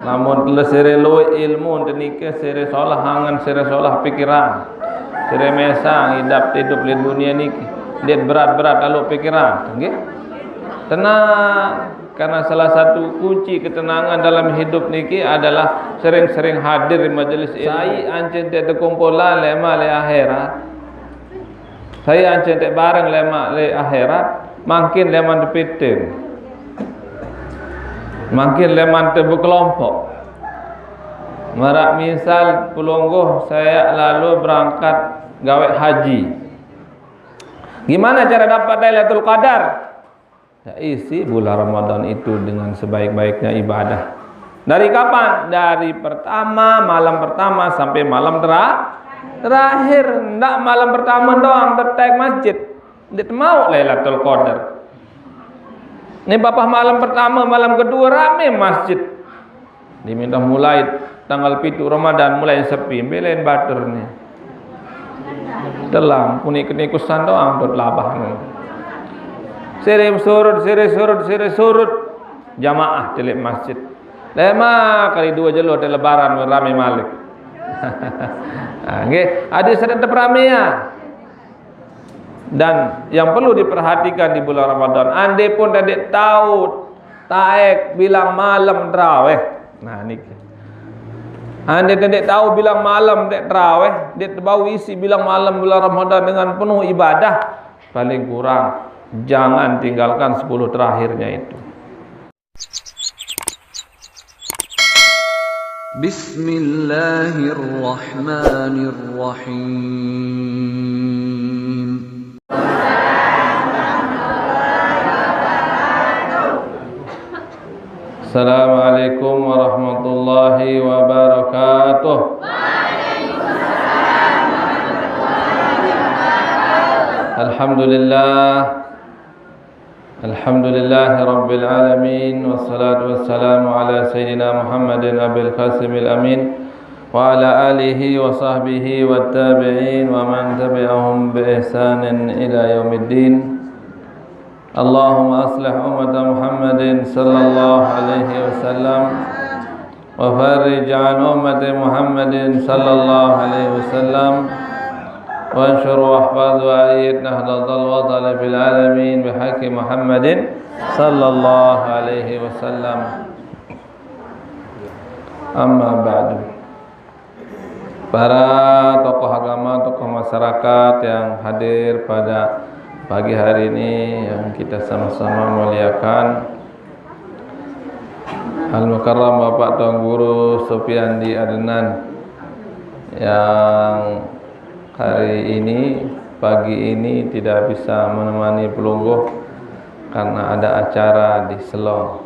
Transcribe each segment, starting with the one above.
Namun telah sere luwe ilmu tenike sere solah hangan sere solah pikiran. Sere mesang hidup di dunia niki. Dia berat-berat lalu pikiran, nggih. Tenang, karena salah satu kunci ketenangan dalam hidup niki adalah sering-sering hadir di majelis ilmu. Saya ancen te kumpulan lema le akhirat. Saya ancen te bareng lema le akhirat, makin leman depitin. Makin leman te berkelompok. Marak misal pulungguh saya lalu berangkat gawe haji. Gimana cara dapat Lailatul Qadar? Ya, isi bulan Ramadan itu dengan sebaik-baiknya ibadah. Dari kapan? Dari malam pertama sampai malam terakhir. Ndak malam pertama doang tertek masjid. Dia mau Lailatul Qadar. Ini bapak malam pertama, malam kedua rame masjid. Diminta mulai tanggal 7 Ramadan mulai sepi, belain batur nih. Telang kunik-kunikusan doang dot labah. Sere surut jamaah telik masjid. Lema kali 2 jelo te lebaran rame malik. Nggih, ada sedang rame ya. Dan yang perlu diperhatikan di bulan Ramadan, andai pun tidak tahu taek bilang malam tarawih. Nah niki. Andai tidak tahu bilang malam tarawih, dia bau isi bilang malam bulan Ramadan dengan penuh ibadah, paling kurang jangan tinggalkan 10 terakhirnya itu. Bismillahirrahmanirrahim. Assalamualaikum warahmatullahi wabarakatuh. Alhamdulillah rabbil alamin, wassalatu wassalamu ala sayyidina Muhammadin abil qasimil amin wa ala alihi wa sahbihi wa tabi'in wa man tabi'ahum bi ihsanin ila yaumiddin. Allahumma aslih umat Muhammadin sallallahu alaihi wasallam wa farij an umat Muhammadin sallallahu alaihi wasallam wa anshur wa ahfaz wa ayyid nahdatal wadal fil alamin bihaqqi Muhammadin sallallahu alaihi wasallam. Amma ba'du. Para tokoh agama, tokoh masyarakat yang hadir pada pagi hari ini yang kita sama-sama muliakan, Al-Mukarram Bapak Tuan Guru Sofiandi Adnan yang hari ini pagi ini tidak bisa menemani pelungguh karena ada acara di Selong.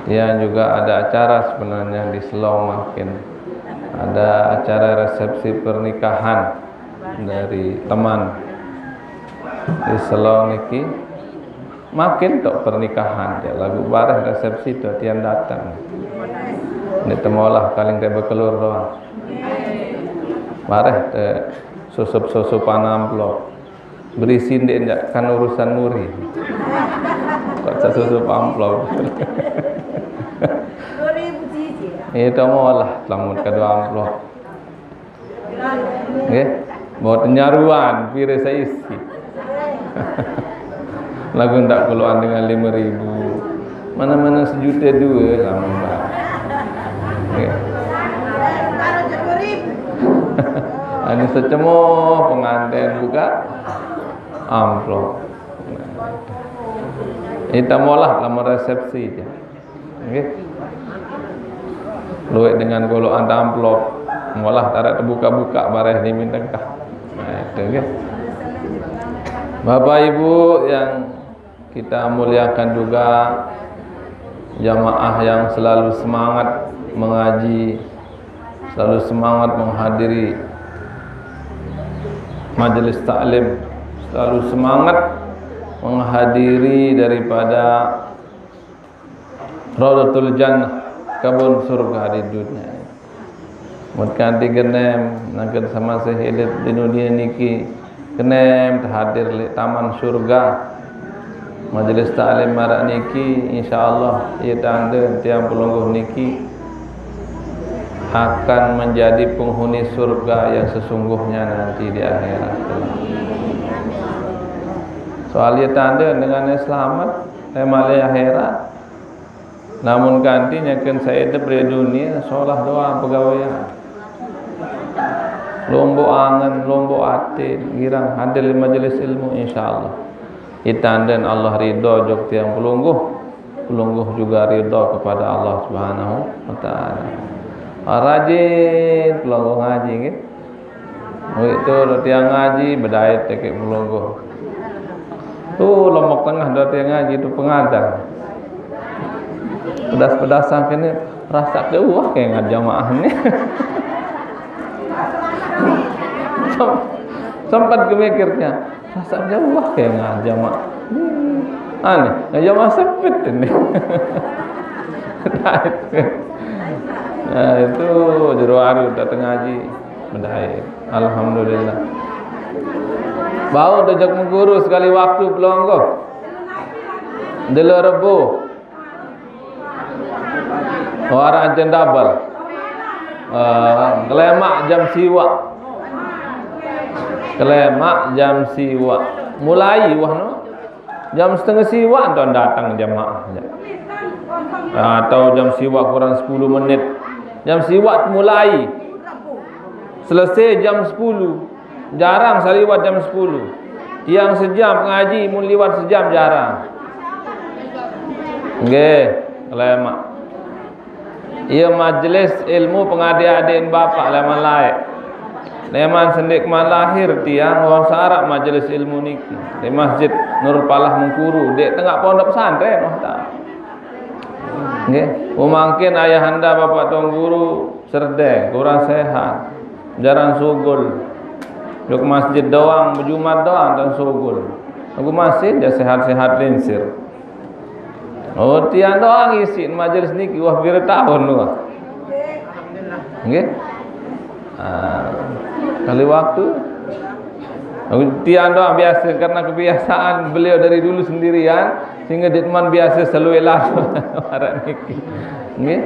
Dia juga ada acara sebenarnya di Selong, makin ada acara resepsi pernikahan dari teman di Selong iki, makin tok pernikahan dia lagu bareng resepsi tu tian datang. Ni temolah kaling te bekelur doang. Bareh te susup-susupan amplop. Berisi ndek kan urusan muri. Kok susup amplop. 2000 cc. Itu molah lamun kedua amplop. Nggih, buat nyaruan pire saisi. Lagu tak keluar dengan 5.000, mana-mana 1.2 juta sama mbak. Ini secemooh pengantin buka amplop. Kita molah lama resepsi je. Okay. Luik dengan golongan amplop, molah tarik terbuka-buka bareh diminta kah. Nah, itu okay. Bapak Ibu yang kita muliakan juga, jamaah yang selalu semangat mengaji, selalu semangat menghadiri majelis taklim, selalu semangat menghadiri daripada Raudatul Jannah, kebun surga di dunia. Mudkan digenem nangken sama sehilit di dunia niki, kenem terhadir di taman surga. Majlis ta'lim marak niki insyaallah ia tanda tiang pelungguh niki akan menjadi penghuni surga yang sesungguhnya nanti di akhirat. Soal ia tanda dengan selamat di akhirat. Namun gantinya kan saya diberi dunia seolah doa pegawai. Lombok angan, lombok hati, girang hadir di majlis ilmu insyaallah. Itandan Allah ridha jok tiang pelungguh juga ridha kepada Allah Subhanahu wa taala. Rajin pelungguh ngaji gitu. Itu tiang ngaji berdaya tekek pelungguh. Tu Lombok Tengah dah tiang ngaji tu pengadang. Pedas-pedasan kini rasa keuah kayak ngajamaah ni. Sempat kemikirnya rasa jauh kayak ngajamaah. Aneh, ngajamaah sempit ini. Nah itu jero hari datang ngaji berdaya. Alhamdulillah. Bau dajak mengguru sekali waktu pelonggo. Delo Rebo. Orang ajen double. Kelemak jam siwa. Kelemak jam siwa. Mulai wah no. Jam setengah siwa tuan datang jamaah. Atau jam siwa kurang 10 menit. Jam siwa mulai. Selesai jam 10. Jarang saliwat jam 10. Yang sejam ngaji mun liwat sejam jarang. Nggih, kelemak. Ia majlis ilmu pengadik-adik bapak leman laik. Leman sendik lahir tiang orang sarak majlis ilmu niki di Masjid Nur Palah Mengkuru dek tengah pondok pesantren wah tak. Nggih, mungkin ayahanda bapak tuan guru serdeng, kurang sehat. Jarang sugul. Duk masjid doang, berjumat doang dan sugul. Aku masjid dia sehat-sehat linsir. Oh tiang doang isi majlis niki wah bir tahun wah. Nggih. Kali waktu tiang doang biasa karena kebiasaan beliau dari dulu sendirian sehingga ditman biasa selalu elas marak niki. Nggih.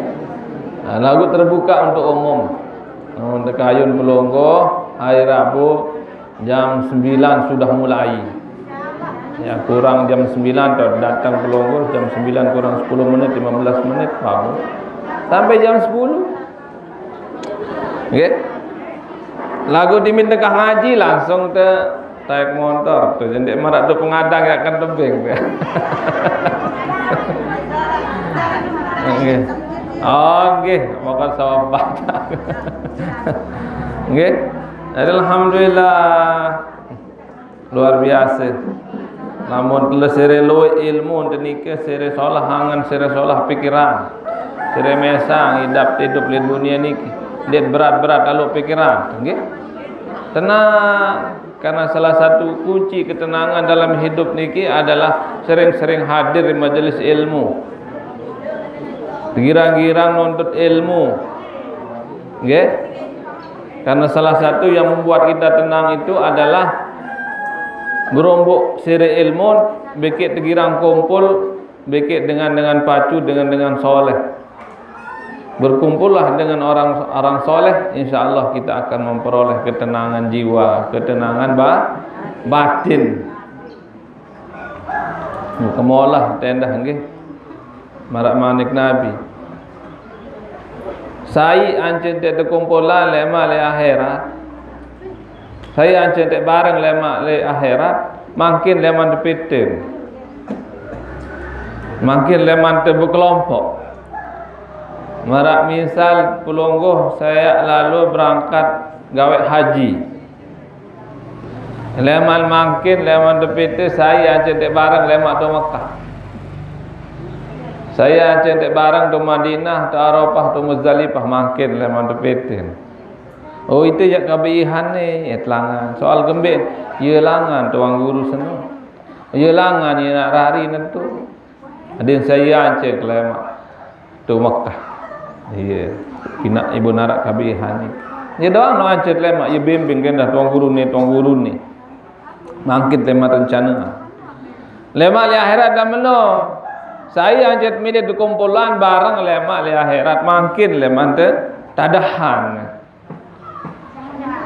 Lagu terbuka untuk umum. Untuk Ayun Pelonggo hari Rabu jam 9 sudah mulai. Ya kurang jam 9 datang Pelonggo jam 9 kurang 10 menit 15 menit baru sampai jam 10. Nggih. Lagu diminta ngaji langsung te naik motor tu jadi marak tu pengadang yang akan tebing tu. Nggih. Oh nggih, makan sahabat. Nggih. Alhamdulillah luar biasa. Namun telah sere lo ilmu tenika sere solah hangan sere solah pikiran. Sere mesang hidup di dunia niki. Dia berat-berat kalau pikiran, nggih. Tenang, karena salah satu kunci ketenangan dalam hidup niki adalah sering-sering hadir di majelis ilmu. Girang-girang nuntut ilmu. Nggih. Karena salah satu yang membuat kita tenang itu adalah berombok sire ilmu, bekit tegirang kumpul, bekit dengan pacu dengan soleh. Berkumpullah dengan orang soleh, insyaallah kita akan memperoleh ketenangan jiwa, ketenangan batin. Kemolah tenda nggih. Marak manik Nabi. Sai ancen te kumpulan lema le akhirat. Saya ancen tak bareng lemak le akhirat, makin leman depitin. Makin leman berkelompok. Marak misal Pelonggo saya lalu berangkat gawe haji. Leman makin leman depitin saya ancen tak bareng lemak tu Mekah. Saya ancen tak bareng tu Madinah, tu Arafah, tu Muzdalifah makin leman depitin. Oh itu ya kebihan ni ya telangan. Soal gembit, ya langan tuang guru sana. Ya langan ya nak rari nentu. Adin saya ancek lemak tu Mekah. Ya, kena ibu narak kebihan ni. Ya doang no ancek lemak ya bimbing kan dah tuang guru ni. Mangkit lemak rencana. Lemak li akhirat dah meno. Saya anjet milih di kumpulan barang lemak li akhirat makin lemak tadahan.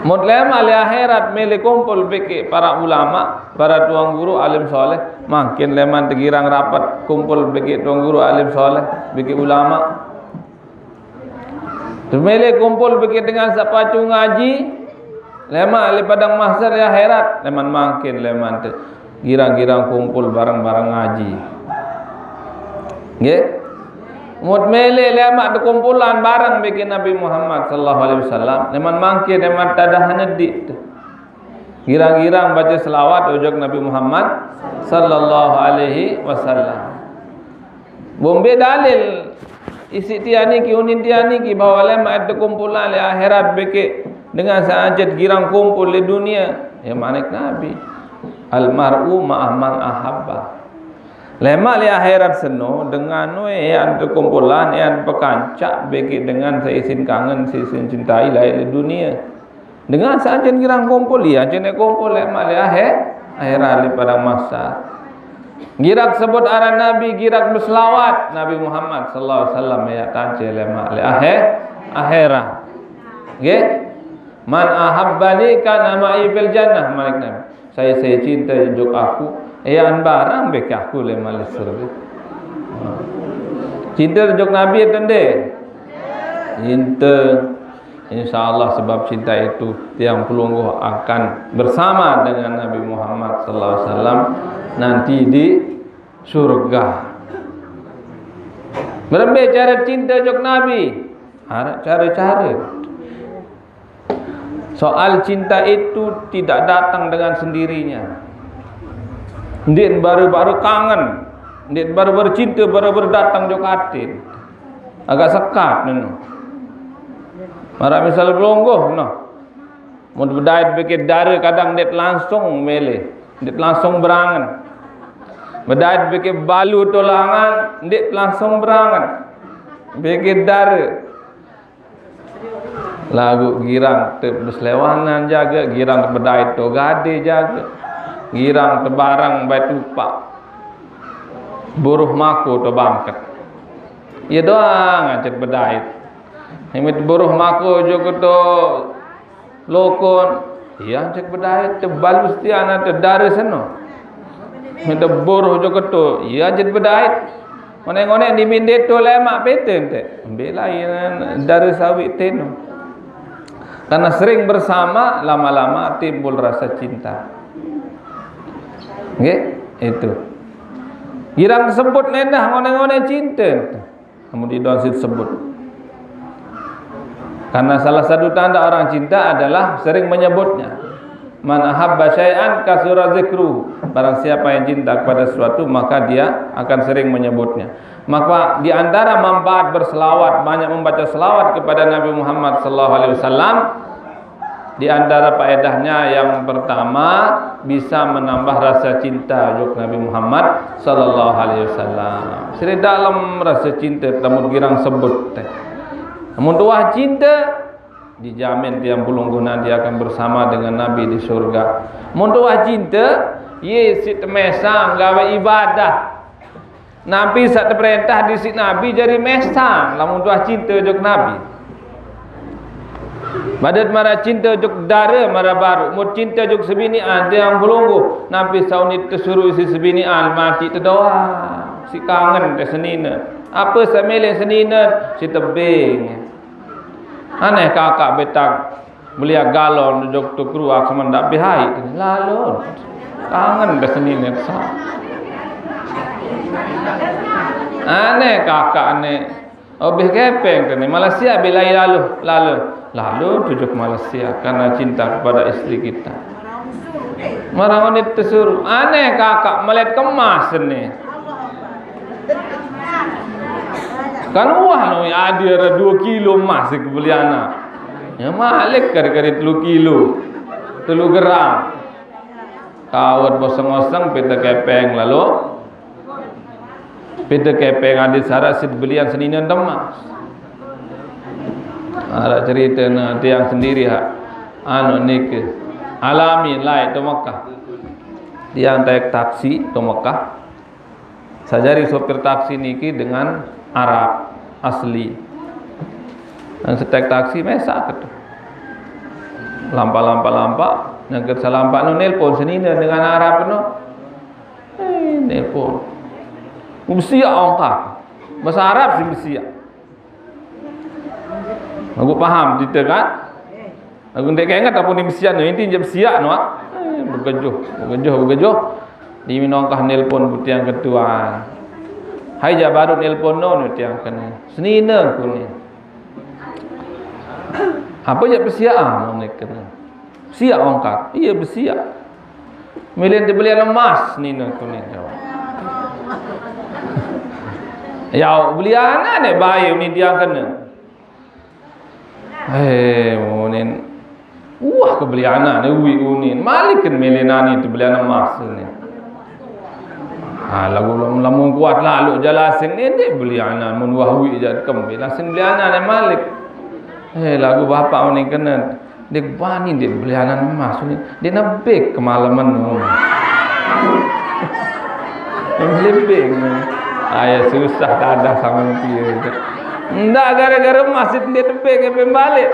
Mut lemak li akhirat milih kumpul beki para ulama, para tuang guru alim soleh, makin lemak tegirang rapat kumpul beki tuang guru alim soleh, beki ulama. Milih kumpul beki dengan sapacu ngaji, lemak li padang mahsyar li akhirat, lemak makin lemak girang-girang kumpul barang-barang ngaji. Nggih. Mut mele lemak de kumpulan barang bikin Nabi Muhammad sallallahu alaihi wasallam. Leman mangke leman tadahan dik. Girang-girang baca selawat ujug Nabi Muhammad sallallahu alaihi wasallam. Bombe dalil isi tiani ki unin tiani ki bahwa lemak de kumpulan li akhirat bikin dengan saajat girang kumpul di dunia. Ya manik Nabi. Al mar'u ma'a man ahabba. Lemak li akhirat seno dengan yang kumpulan yang pekancak beki dengan seisin kangen seisin cintai lain di dunia. Dengan saja girang kumpul ya jenek kumpul lemak li akhirat li pada masa. Girak sebut arah Nabi, girak berselawat Nabi Muhammad sallallahu alaihi wasallam ya tance lemak li akhirat. Nggih. Man ahabbani kana ma'i fil jannah malik Nabi. Saya cinta juk aku an barang beki aku le Malaysia. Cinta juk Nabi tende. Cinta insyaallah sebab cinta itu tiang pelungguh akan bersama dengan Nabi Muhammad sallallahu alaihi wasallam nanti di surga. Berapa cara cinta juk Nabi? Ada cara-cara. Soal cinta itu tidak datang dengan sendirinya. Ndik baru-baru kangen, ndik baru-baru cinta, baru-baru datang jok hati. Agak sekat neno. Mara misal belonggoh no. Mun berdait bikin dara kadang ndik langsung mele, ndik langsung berangan. Berdait bikin balu tolangan, ndik langsung berangan. Bikin dara. Lagu girang terselewangan jaga, girang berdait to gade jaga. Girang tebarang baik lupa buruh maku to bangket. Ya doang ajat bedait. Himit buruh maku juga to lokon. Ya ajat bedait te balustiana te dari seno. Himit buruh juga to. Ya ajat bedait. Ngone-ngone di mindet to lemak peten te. Belain dari sawit teno. Karena sering bersama lama-lama timbul rasa cinta. Nggih, itu. Girang sebut lendah ngone-ngone cinta. Kemudian dosit sebut. Karena salah satu tanda orang cinta adalah sering menyebutnya. Man ahabba syai'an kasura zikru. Barang siapa yang cinta kepada sesuatu maka dia akan sering menyebutnya. Maka di antara manfaat berselawat, banyak membaca selawat kepada Nabi Muhammad sallallahu alaihi wasallam. Di antara faedahnya yang pertama bisa menambah rasa cinta juk Nabi Muhammad sallallahu alaihi wasallam. Seri dalam rasa cinta tamun girang sebut teh. Namun tuah cinta dijamin tiang pulungguh nanti akan bersama dengan Nabi di surga. Mun tuah cinta ye sit mesang gawe ibadah. Nabi sak perintah di sit Nabi jadi mesang lamun tuah cinta juk Nabi. Badat mara cinta juk dara mara baru, mut cinta juk sebinian tiang pelunggu. Nabi saunit tersuruh si sebinian mati terdoa. Si kangen te senina. Apa samele senina si tebing. Aneh kakak betang belia galon juk tu keruak semendak bihai. Lalu kangen te senina sa. Aneh kakak aneh. Obeh kepeng te Malaysia bilai lalu tujuh Malaysia karena cinta kepada istri kita. Marah wanita tersuruh aneh kakak melihat kemas ni. Kan wah no ada 2 kilo emas di kebeliana. Ya malik kari-kari 3 kilo 3 gram. Kawat bosong-bosong peta kepeng lalu peta kepeng ada syarat sit belian senina temas. Ada cerita nanti yang sendiri anu nik alami lai to Mekah. Dia naik taksi ke Mekah. Sajari sopir taksi niki dengan Arab asli. Yang setek taksi mesak gitu. Lampa, yang kerja lampa no nelpon senina dengan Arab no. Nelpon. Bersiak angkat. Bahasa Arab sih bersiak. Aku paham kita kan? Aku tak ingat apa ni bersiak no. Inti je bersiak no. Bergejuh. Di minongkah nelpon putih yang ketua. Hai ja baru nelpon no tiang kena. Senina aku ni. Apa je bersiak mereka. Siap angkat. Iya bersiak. Milian dibelian emas ni aku ni jawab. Ya belian ni bayu ni dia kena. Munin. Wah kebelian ni uwi unin. Malikan milenani tu belian emas ni. Lagu lamun kuat lalu jelasin ni dia belianan mun wahwi jad kembi lasin belianan malik. Lagu bapa ni kena dia bani dia belianan emas ni. Dia nebek kemalaman tu. Lebih. Ayah susah dadah sama dia. Ndak gara-gara emas dia nebek ke balik.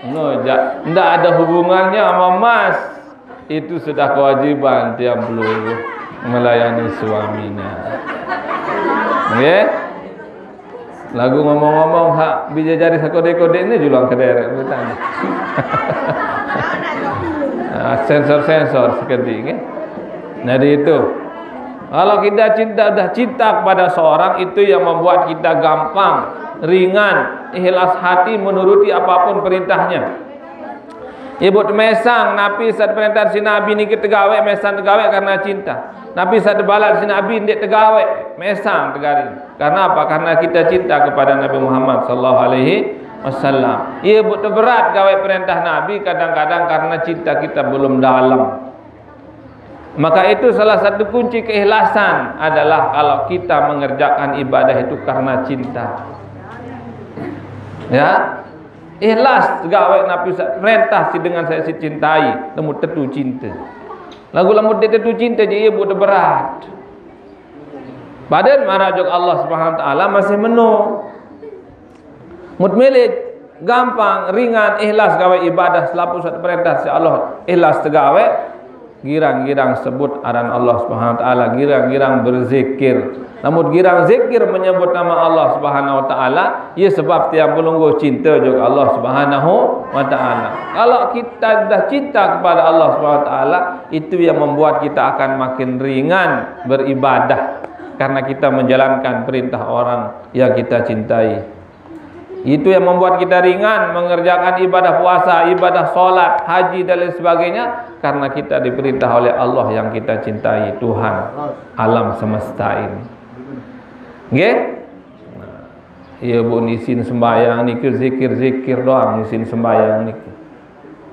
No, ndak ada hubungannya sama emas. Itu sudah kewajiban tiap belum melayani suaminya. Okey. Lagu ngomong-ngomong hak bija jari sakode-kode ni julang kederek betul. Sensor sekedik nggih. Jadi itu. Kalau kita cinta kepada seorang itu yang membuat kita gampang, ringan, ikhlas hati menuruti apapun perintahnya. Ibu mesang Nabi saat perintah si Nabi ni kita tegawe mesang tegawe karena cinta. Nabi saat balat si Nabi dia tegawe mesang tegari. Karena apa? Karena kita cinta kepada Nabi Muhammad sallallahu alaihi wasallam. Ibu berat gawe perintah Nabi kadang-kadang karena cinta kita belum dalam. Maka itu salah satu kunci keikhlasan adalah kalau kita mengerjakan ibadah itu karena cinta. Ya. Ikhlas gawe Nabi perintah si dengan saya si cintai, lemu tetu cinta. Lagu-lagu dia tetu cinta je ibu dah berat. Badan marajuk Allah Subhanahu wa taala masih menu. Mutmilit gampang, ringan, ikhlas gawe ibadah selapu satu perintah si Allah. Ikhlas tegawe girang-girang sebut aran Allah Subhanahu wa taala, girang-girang berzikir. Namun girang zikir menyebut nama Allah Subhanahu wa taala, ia sebab tiap pelungguh cinta juga Allah Subhanahu wa taala. Kalau kita dah cinta kepada Allah Subhanahu wa taala, itu yang membuat kita akan makin ringan beribadah karena kita menjalankan perintah orang yang kita cintai. Itu yang membuat kita ringan mengerjakan ibadah puasa, ibadah solat, haji dan lain sebagainya karena kita diperintah oleh Allah yang kita cintai, Tuhan alam semesta ini. Nggih? Ya bu nisin sembahyang niki zikir doang nisin sembahyang niki.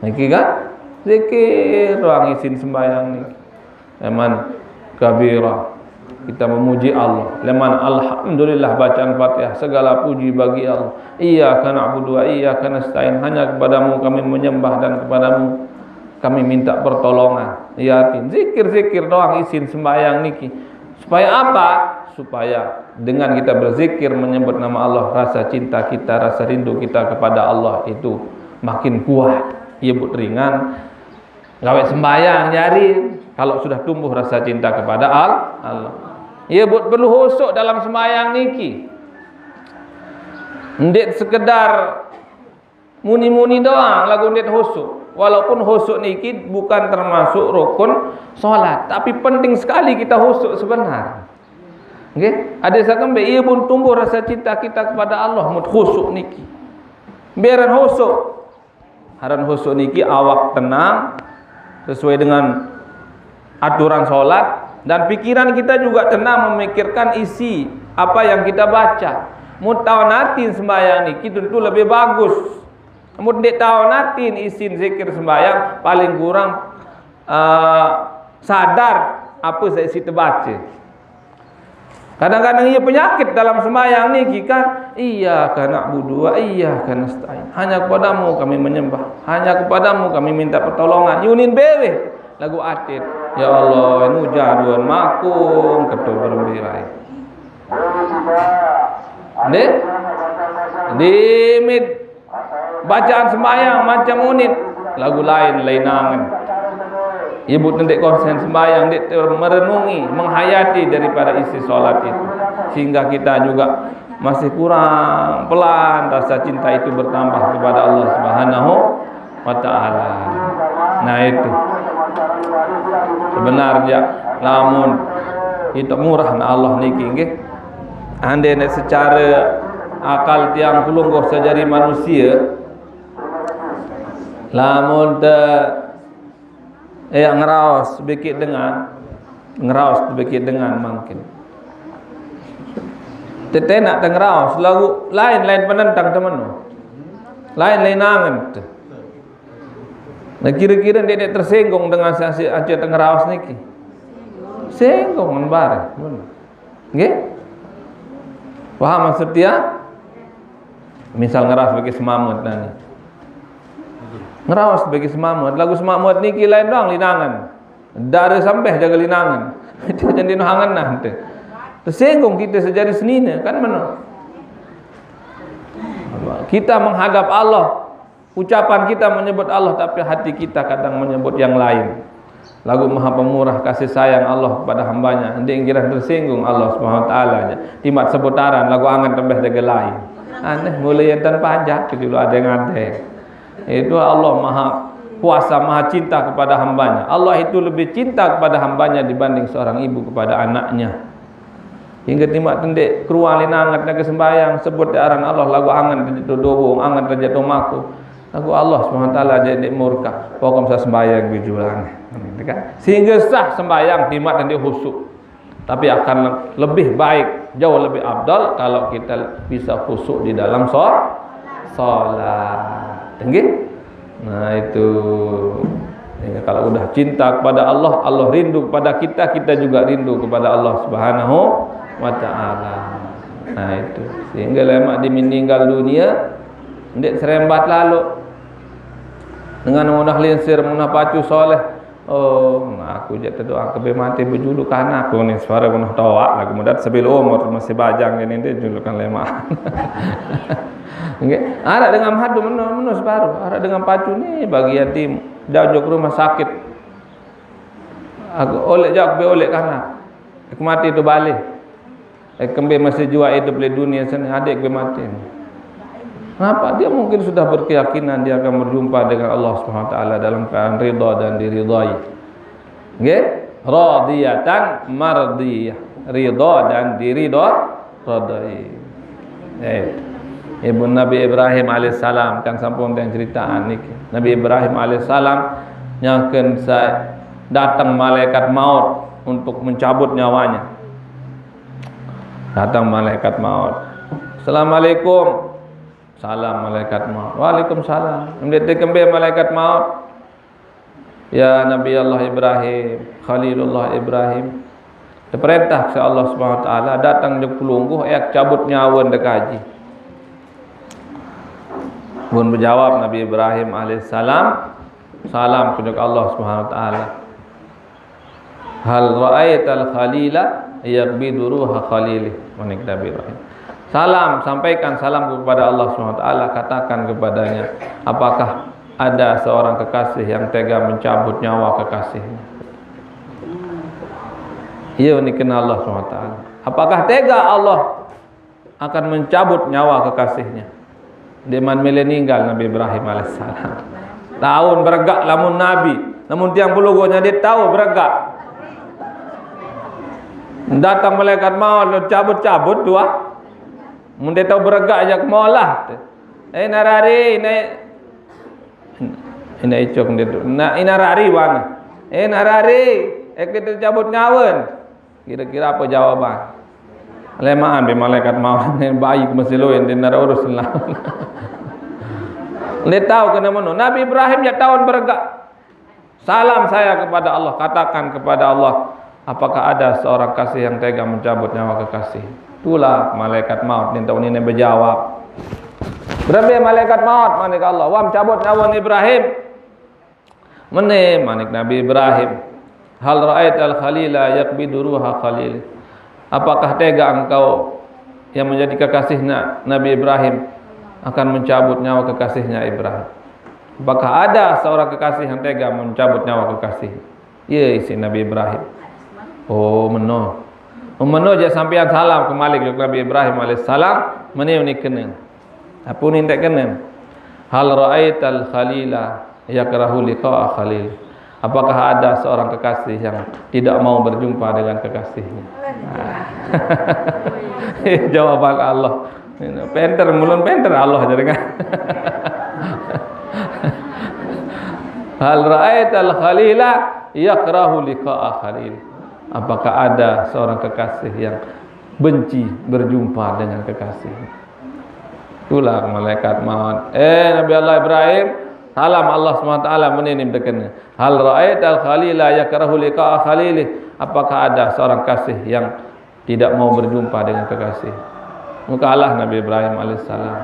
Niki kan? Zikir doang nisin sembahyang niki. Eman kabira. Kita memuji Allah. Leman alhamdulillah bacaan Fatihah, segala puji bagi Allah. Iyyaka na'budu wa iyyaka nasta'in. Hanya kepadamu kami menyembah dan kepadamu kami minta pertolongan. Yakin zikir doang isin sembahyang niki. Supaya apa? Supaya dengan kita berzikir menyebut nama Allah, rasa cinta kita, rasa rindu kita kepada Allah itu makin kuat. Ia but ringan. Gawe sembahyang nyari kalau sudah tumbuh rasa cinta kepada Allah. Ia buat perlu husuk dalam sembahyang niki. Ndet sekedar muni-muni doang lagu ndet husuk. Walaupun husuk niki bukan termasuk rukun solat, tapi penting sekali kita husuk sebenar. Nggih, ada sakambe ia pun tumbuh rasa cinta kita kepada Allah mut husuk niki. Biaran husuk. Haran husuk niki awak tenang sesuai dengan aturan solat. Dan pikiran kita juga tenang memikirkan isi apa yang kita baca. Mutawatin sembahyang niki tentu lebih bagus. Namun dek tawatin isin zikir sembahyang paling kurang sadar apa saya isi terbaca. Kadang-kadang ia penyakit dalam sembahyang niki kan. Iyyaka na'budu wa iyyaka nasta'in. Hanya kepadamu kami menyembah, hanya kepadamu kami minta pertolongan. Yunin bewe lagu atit. Ya Allah, ini jaruan makung ketua berembirai. Dimit bacaan sembahyang macam unit lagu lain lainangan. Ibu tendek konsen sembahyang dek merenungi, menghayati daripada isi solat itu, sehingga kita juga masih kurang pelan rasa cinta itu bertambah kepada Allah Subhanahu wa taala. Nah itu sebenarnya lamun itu murah na Allah niki nggih. Andai nek secara akal tiang kulungguh sejari manusia lamun ngeraos bekik dengan mungkin tetenak ngeraos lagu lain penentang teman lain angan. Nah kira-kira dia tersinggung dengan saksi aja ngeraos niki singgung bareng nggih. Paham maksud dia? Misal ngeraos bagi semamut nani. Ngeraos bagi semamut, lagu semamut niki lain doang linangan. Dari sampai jaga linangan. Itu jadi nuhangan nanti. Tersinggung kita sejari senina kan mana? Kita menghadap Allah, ucapan kita menyebut Allah tapi hati kita kadang menyebut yang lain. Lagu Maha Pemurah kasih sayang Allah kepada hambanya. Nanti kira tersinggung Allah Subhanahu wa taala nya. Timat sebutaran lagu angan tambah jaga lain. Aneh mulai dan pajak dulu ada yang ada. Itu Allah Maha Kuasa, Maha cinta kepada hambanya. Allah itu lebih cinta kepada hambanya dibanding seorang ibu kepada anaknya. Hingga timak tendek keruang linangat naga sembayang sebut aran Allah lagu angan terjatuh dobong, angan terjatuh maku. Lagu Allah SWT jadi murka. Pokoknya saya sembahyang bijulang. Sehingga sah sembahyang timak dan dia khusyuk. Tapi akan lebih baik, jauh lebih afdal kalau kita bisa khusyuk di dalam salat. Tinggi? Nah itu. Kalau udah cinta kepada Allah, Allah rindu kepada kita, kita juga rindu kepada Allah Subhanahu wa taala. Nah itu. Sehingga lemak dia meninggal dunia, ndak serembat lalu. Dengan munah linsir, munah pacu soleh. Oh, aku jatuh doa kebe mati berjuluk anak aku ni suara munah tawa lagu mudat sebil umur masih bajang ini dia julukan lemah. Nggih. Ada dengan hadu menus baru, ada dengan pacu ni bagi yatim jauh ke rumah sakit. Aku oleh jauh be oleh kanak. Aku mati tu balik. Kembe masih jua hidup di dunia sini adik be mati. Kenapa? Dia mungkin sudah berkeyakinan dia akan berjumpa dengan Allah Subhanahu wa taala dalam keadaan ridha dan diridhai. Nggih? Radiyatan mardiyah. Ridha dan diridhai. Ibu Nabi Ibrahim alaihissalam kan sampun teng ceritaan niki. Nabi Ibrahim alaihissalam nyangkeun datang malaikat maut untuk mencabut nyawanya. Datang malaikat maut. Assalamualaikum. Salam malaikat maut. Waalaikumsalam. Mendetik kembali malaikat maut. Ya Nabi Allah Ibrahim, Khalilullah Ibrahim. Diperintah ke Allah Subhanahu wa taala datang di pelungguh ayak cabut nyawa dek haji. Pun berjawab Nabi Ibrahim alaihissalam, salam kepada Allah Subhanahu wa taala. Hal ra'aital khalila yaqbidu ruha khalilih. Menik Nabi Ibrahim. Salam, sampaikan salam kepada Allah SWT. Katakan kepadanya, apakah ada seorang kekasih yang tega mencabut nyawa kekasihnya? Iya, ini kenal Allah SWT. Apakah tega Allah akan mencabut nyawa kekasihnya? Dia man meninggal Nabi Ibrahim AS. Tahun bergak lamun Nabi, namun tiang pulugonya dia tahu bergak. Datang malaikat maut, cabut-cabut dua. Mun dia tahu beragak aja kemolah. Narari ina icok dia tu. Narari wana. Narari kita cabut nyawan. Kira-kira apa jawaban? Lemaan be malaikat maut bayi masih loen dia nara urus lah. Dia tahu kena mana. Nabi Ibrahim ya tahun beragak. Salam saya kepada Allah, katakan kepada Allah, apakah ada seorang kasih yang tega mencabut nyawa kekasih? Itulah malaikat maut ni tahun ini berjawab. Berapa malaikat maut manik Allah, wam cabut nyawa Ibrahim. Manik Nabi Ibrahim. Hal ra'aital khalila yaqbidu ruha khalil. Apakah tega engkau yang menjadi kekasihnya Nabi Ibrahim akan mencabut nyawa kekasihnya Ibrahim? Apakah ada seorang kekasih yang tega mencabut nyawa kekasih? Ya, isi Nabi Ibrahim. Oh, meno. Meno je sampean salam ke Malik Nabi Ibrahim alaihissalam, meni ni kena. Apa ni tak kena? Hal ra'aital khalila yakrahu liqa'a khalil. Apakah ada seorang kekasih yang tidak mau berjumpa dengan kekasihnya? Jawaban Allah. Penter, mulun penter Allah jadi kan. Hal ra'aital khalila yakrahu liqa'a khalil. Apakah ada seorang kekasih yang benci berjumpa dengan kekasih? Itulah malaikat maut. Nabi Allah Ibrahim, salam Allah SWT meninim dekatnya. Hal ra'aital khalila yakrahu liqa'a khalilih. Apakah ada seorang kasih yang tidak mau berjumpa dengan kekasih? Mukalah Nabi Ibrahim alaihissalam.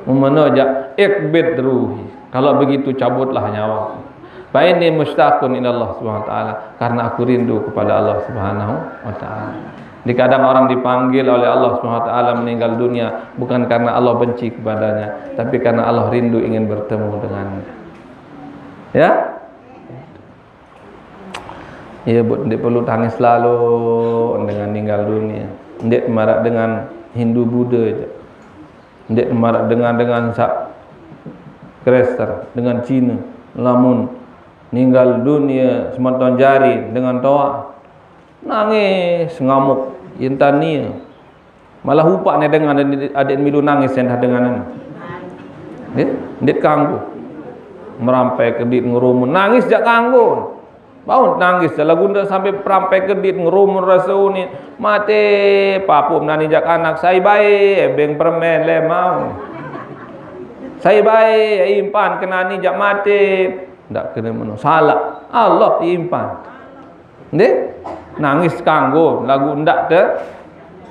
Memenojak ikbid ruhi. Kalau begitu cabutlah nyawa. Fa inni mushtaqun ila Allah Subhanahu wa taala, karena aku rindu kepada Allah Subhanahu wa taala. Kadang orang dipanggil oleh Allah Subhanahu wa taala meninggal dunia bukan karena Allah benci kepadanya, tapi karena Allah rindu ingin bertemu dengannya. Ya? Ya, ndak perlu tangis selalu dengan meninggal dunia. Ndak marah dengan Hindu Buddha aja. Ndak marah dengan sak Kristen, dengan Cina. Lamun ninggal dunia semonton jari dengan toa nangis ngamuk intania malah hupak ni dengan adik milu nangis sendah dengan ndet kanggo merampai kedit ngerumun nangis jak kanggo bau nangis lagu ndak sampai perampai kedit ngerumun rasuni mate papu nani jak anak saya bae beng permen le mau saya bae impan kenani jak mate ndak kena meno salah Allah diimpan nggih nangis kanggo lagu ndak te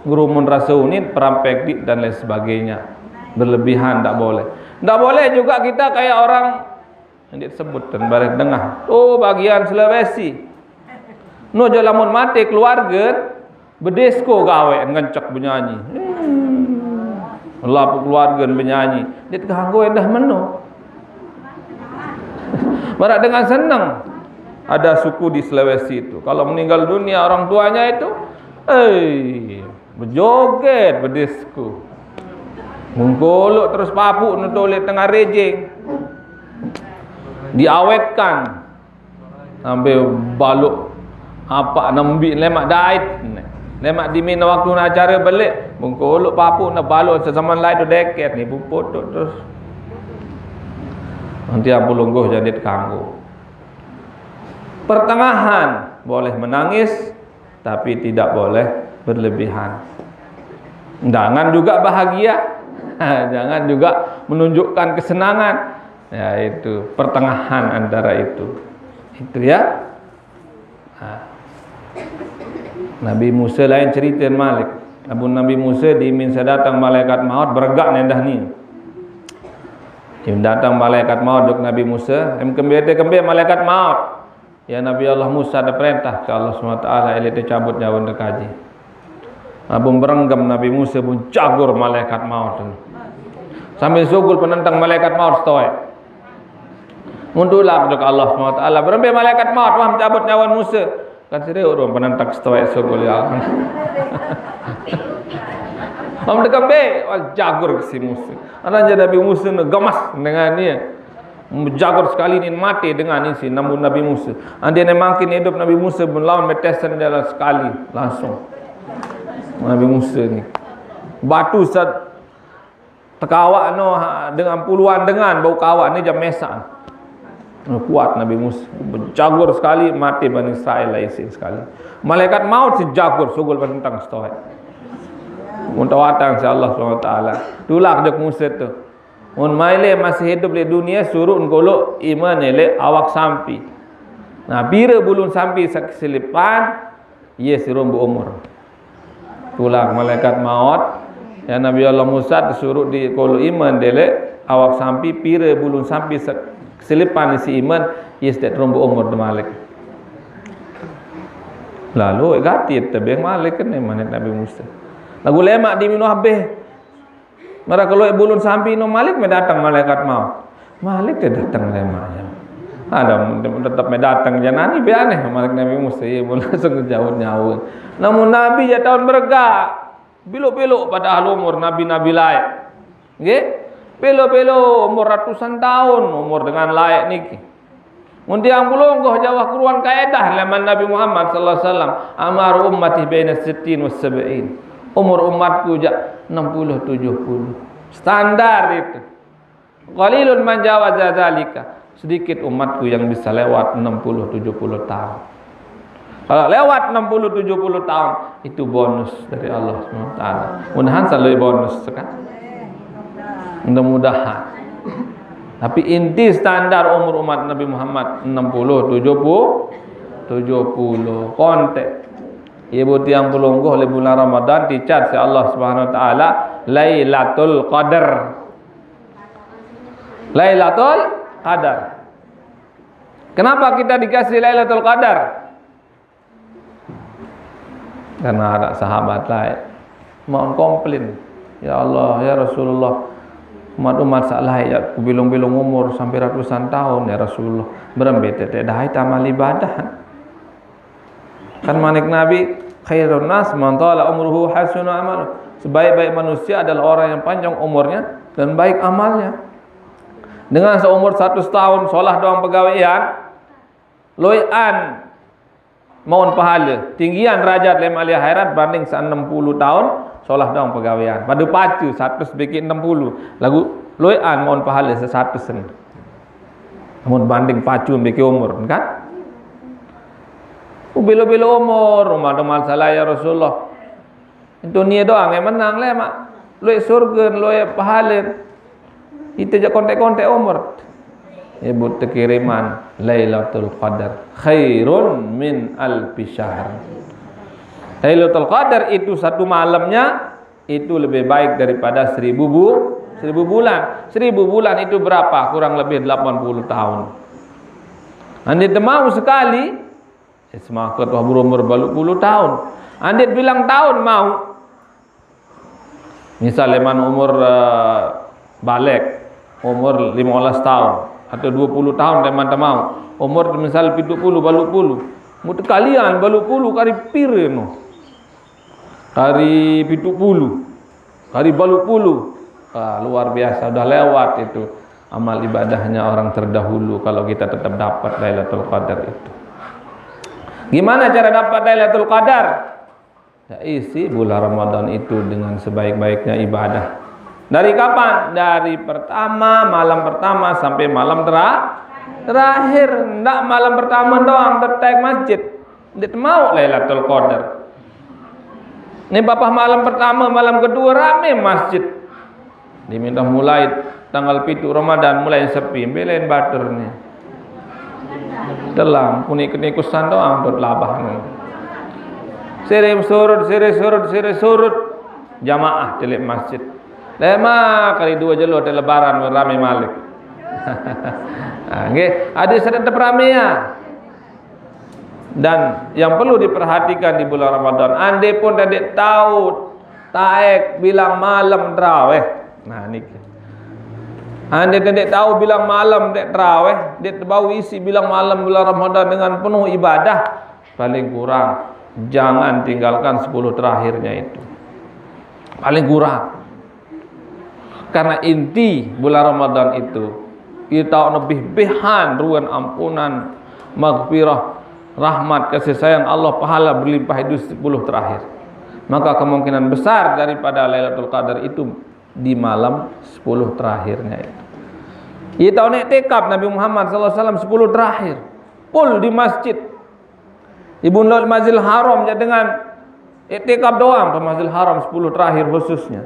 ngurumun rasunin perampek dik dan lain sebagainya berlebihan ndak boleh juga kita kayak orang yang disebutkan bareng dengah bagian Sulawesi no jo lamun mati keluarga bedesko gawe ngencek benyanyi lapu keluarga benyanyi dit ganggu endah meno. Barak dengan senang ada suku di Sulawesi itu kalau meninggal dunia orang tuanya itu berjoget berdisku mengkolok terus papuk nutulit tengah rejing diawetkan sampai baluk apa nambi lemak dait lemak di mina waktu nak acara balik mengkolok papuk nak baluk sesaman lain tu deket ni puput terus nanti ampun lungguh jadi kanggo. Pertengahan boleh menangis tapi tidak boleh berlebihan. Jangan juga bahagia, jangan juga menunjukkan kesenangan. Ya itu pertengahan antara itu. Itu ya. Nabi Musa lain cerita Malik. Nabi Musa diimin sedatang malaikat maut bergak nendah ni. Datang malaikat maut duk Nabi Musa, kembali malaikat maut. Ya Nabi Allah Musa ada perintah ke Allah SWT ele cabut nyawa dekaji. Abung berenggam Nabi Musa pun cagur malaikat maut. Sambil sugul penentang malaikat maut stoik. Mundulak duk Allah SWT berembe malaikat maut wah cabut nyawa Musa. Kan serius orang penentang stoik sugul ya. Om dekambe jagur si Musa. Ananja Nabi Musa gemas dengan dia. Jagur sekali ni mati dengan isi namun Nabi Musa. Ande ne makin hidup Nabi Musa melawan metesan jalan sekali langsung. Nabi Musa ni batu sat tekawak no dengan puluhan dengan bau kawak ni jam mesan. Kuat Nabi Musa. Jagur sekali mati Bani Israel lah isi sekali. Malaikat maut si jagur sugul tentang stoik. Untuk watang insya-Allah SWT. Tulak dek Musa tu. Un maile masih hidup di dunia suruh ngolo iman ele awak sampi. Nah, bira bulun sampi selipan ye sirumbu umur. Tulak malaikat maut ya Nabi Allah Musa disuruh di ngolo iman dele awak sampi pira bulun sampi selipan si iman ye stet rumbu umur de malik. Lalu gatit tebeng malik kan manik Nabi Musa. Lagu lemak di minum habis. Mara kalau bulun sampai no malik datang malaikat mau. Malik dia datang lemaknya. Ada tetap datang jangan ni aneh malik Nabi Musa ya langsung jauh nyawa. Namun Nabi ya tahun bergak. Belok-belok pada ahli umur nabi-nabi lain. Nggih? Belok-belok umur ratusan tahun umur dengan layak niki. Mundiang bulunggoh jawah keruan kaedah laman Nabi Muhammad sallallahu alaihi wasallam, amar ummati baina 60 wa 70. Umur umatku jak 60 70. Standar itu. Qalilun man jawaza zalika. Sedikit umatku yang bisa lewat 60 70 tahun. Kalau lewat 60 70 tahun itu bonus dari Allah SWT. Mudah-mudahan selalu bonus kan. Mudah-mudahan. Tapi inti standar umur umat Nabi Muhammad 60 70 kontek. Ibu tiang pelungguh oleh bulan Ramadan dicat si Allah Subhanahu wa taala Lailatul Qadar. Lailatul Qadar. Kenapa kita dikasih Lailatul Qadar? Karena ada sahabat lain mau komplain, ya Allah, ya Rasulullah, umat-umat salah ya bilung-bilung umur sampai ratusan tahun ya Rasulullah, berembet teh dah amal ibadah. Kan manik Nabi, khairun nas man tala umruhu hasunu amalu. Sebaik-baik manusia adalah orang yang panjang umurnya dan baik amalnya. Dengan seumur 100 tahun solah doang pegawaian, loyan mohon pahala, tinggian derajat lem ahli akhirat banding 60 tahun solah doang pegawaian. Padu pacu 100 bikin 60. Lagu loyan mohon pahala 100 sen. Mohon banding pacu bikin umur kan? Bilo-bilo umur, rumah salah ya Rasulullah. Itu ni doang yang menang le mak. Loe surga, loe pahala. Itu je kontek-kontek umur. Ibu kiriman Lailatul Qadar khairun min alfi syahr. Lailatul Qadar itu satu malamnya itu lebih baik daripada 1000 bulan. 1000 bulan itu berapa? Kurang lebih 80 tahun. Andai mau sekali semakut wah berumur berpuluh tahun. Andai bilang tahun mau. Misalnya man umur balik umur 15 tahun atau 20 tahun teman-teman mau umur misal 70 baluk puluh mutu kalian baluk puluh kari pire no kari 70 kari baluk puluh luar biasa sudah lewat itu amal ibadahnya orang terdahulu kalau kita tetap dapat Lailatul Qadar itu. Gimana cara dapat Lailatul Qadar? Ya, isi bulan Ramadan itu dengan sebaik-baiknya ibadah. Dari kapan? Dari malam pertama sampai malam terakhir. Ndak malam pertama doang tertek masjid. Dia mau Lailatul Qadar. Ini bapak malam pertama, malam kedua rame masjid. Diminta mulai tanggal 7 Ramadan mulai sepi, belain batur nih. Telang kunik-kunikusan doang dot labah nih. Sire surut jamaah telik masjid. Lema kali 2 jelo te lebaran rame malik. Nggih, ada sedang rame ya. Dan yang perlu diperhatikan di bulan Ramadan, andai pun tidak tahu taek bilang malam tarawih. Nah niki. Andai tidak tahu bilang malam tarawih, dia bau isi bilang malam bulan Ramadan dengan penuh ibadah, paling kurang jangan tinggalkan 10 terakhirnya itu. Paling kurang. Karena inti bulan Ramadan itu kita lebih behan ruan ampunan, maghfirah, rahmat, kasih sayang Allah, pahala berlimpah itu 10 terakhir. Maka kemungkinan besar daripada Lailatul Qadar itu di malam 10 terakhirnya itu. Kita i'tikaf Nabi Muhammad SAW 10 terakhir full di masjid. Ibundul Masjidil Haram ya dengan i'tikaf doang ke Masjidil Haram 10 terakhir khususnya.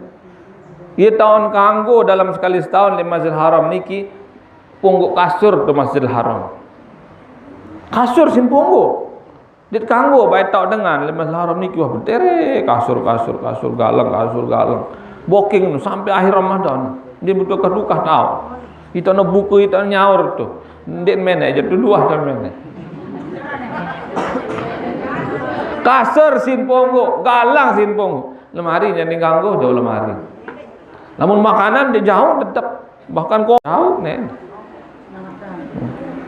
Ia tahun kanggo dalam sekali setahun di Masjidil Haram niki pungguk kasur ke Masjidil Haram. Kasur sin pungguk. Dit kanggo bae tok dengan di Masjidil Haram niki wah betere kasur galang. Booking sampai akhir Ramadan. Dia butuh kedukah tahu. Itu no buku itu nyaur tuh. Dit manajer tu dua dan manajer. Kasar sin ponggo, galang sin ponggo. Lemari jadi ganggu jauh lemari. Namun makanan dia jauh tetap, bahkan kau jauh nih.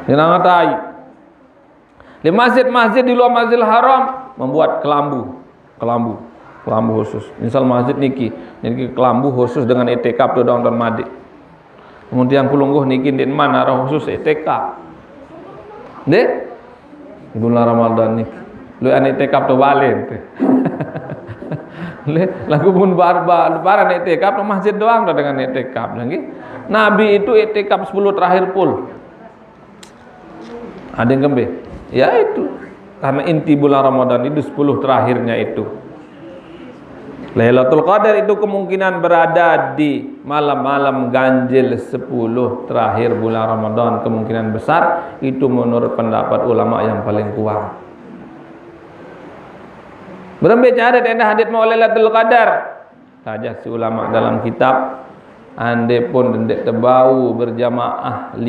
Dia ngatai. Di masjid-masjid di luar Masjidil Haram membuat kelambu khusus. Misal masjid niki kelambu khusus dengan etikaf tu dong dan madi. Kemudian pulungguh niki di mana arah khusus etikaf. Deh, bulan Ramadan niki. Lu ane etikaf tu balen. Lagu pun barang etikaf tu masjid doang dah dengan etikaf lagi. Nabi itu etikaf 10 terakhir pul. Ada yang kembe? Ya itu. Karena inti bulan Ramadan itu 10 terakhirnya itu. Lailatul Qadar itu kemungkinan berada di malam-malam ganjil 10 terakhir bulan Ramadan. Kemungkinan besar itu menurut pendapat ulama yang paling kuat. Berbicara tentang hadits Lailatul Qadar, saja si ulama dalam kitab, ande pun dendek terbau berjamaah 5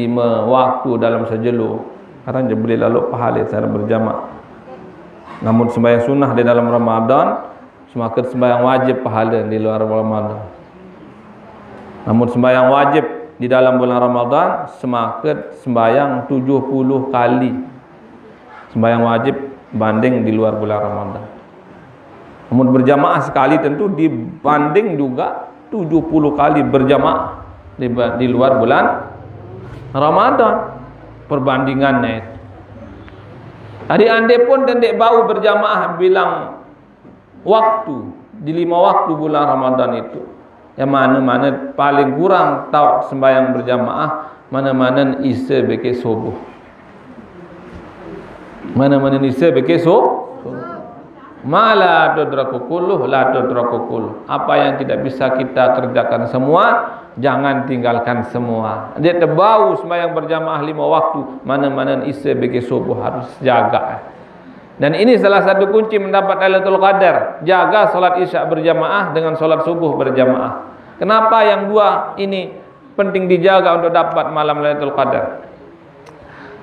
waktu dalam sejelu. Karena dia boleh lalu pahala secara berjamaah. Namun sembahyang sunnah di dalam Ramadan, semakin sembahyang wajib pahala di luar Ramadan. Namun sembahyang wajib di dalam bulan Ramadan, semakin sembahyang 70 kali sembahyang wajib banding di luar bulan Ramadan. Namun berjamaah sekali tentu dibanding juga 70 kali berjamaah di luar bulan Ramadan. Perbandingannya itu. Tadi ande pun tendek bau berjamaah bilang waktu di 5 waktu bulan Ramadan itu. Yang mana-mana paling kurang tahu sembahyang berjamaah, mana-mana isya beke subuh. Mana-mana isya beke subuh. Mala tudraku kulluh la tudraku kulluh. Apa yang tidak bisa kita kerjakan semua, jangan tinggalkan semua. Dia terbau sembahyang berjamaah 5 waktu, mana-mana isya bagi subuh harus jaga. Dan ini salah satu kunci mendapat Lailatul Qadar. Jaga salat isya berjamaah dengan salat subuh berjamaah. Kenapa yang dua ini penting dijaga untuk dapat malam Lailatul Qadar?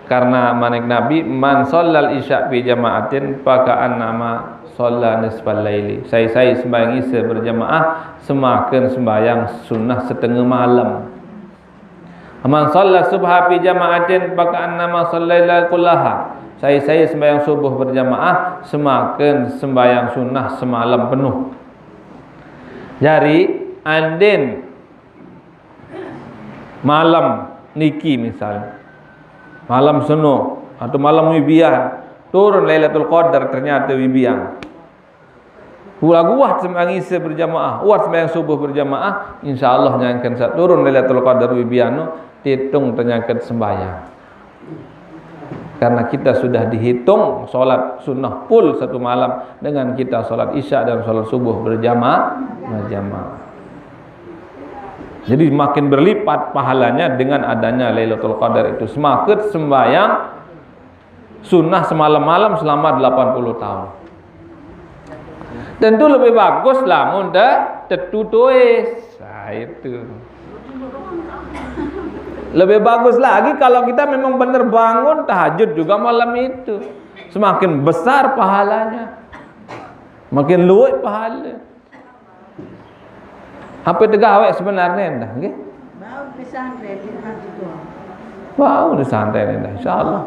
Karena manik Nabi, man shallal isya fi jama'atin faka'annama shalla nisfal laili. Saya sembahyang isya berjamaah semakin sembahyang sunnah setengah malam. Man shalla subha fi jama'atin faka'annama shallaila kullaha. Saya sembahyang subuh berjamaah semakin sembahyang sunnah semalam penuh. Jadi andin malam niki misalnya, malam seno atau malam wibian turun Lailatul Qadar ternyata wibian. Ulah sembahyang isya berjamaah, sembahyang subuh berjamaah, insyaallah nyangken sak turun Lailatul Qadar wibian dihitung ternyata sembahyang. Karena kita sudah dihitung solat sunnah full satu malam dengan kita solat isya dan solat subuh berjamaah. Jadi makin berlipat pahalanya dengan adanya Lailatul Qadar itu. Semakin sembahyang sunnah semalam-malam selama 80 tahun. Tentu lebih bagus lah mudah tertutuis. Nah itu. Lebih bagus lagi kalau kita memang benar bangun tahajud juga malam itu. Semakin besar pahalanya. Makin luwih pahala. Apa tegawai sebenarnya dah, nggih? Bau di santren di masjid. Bau di santren dah, insyaallah.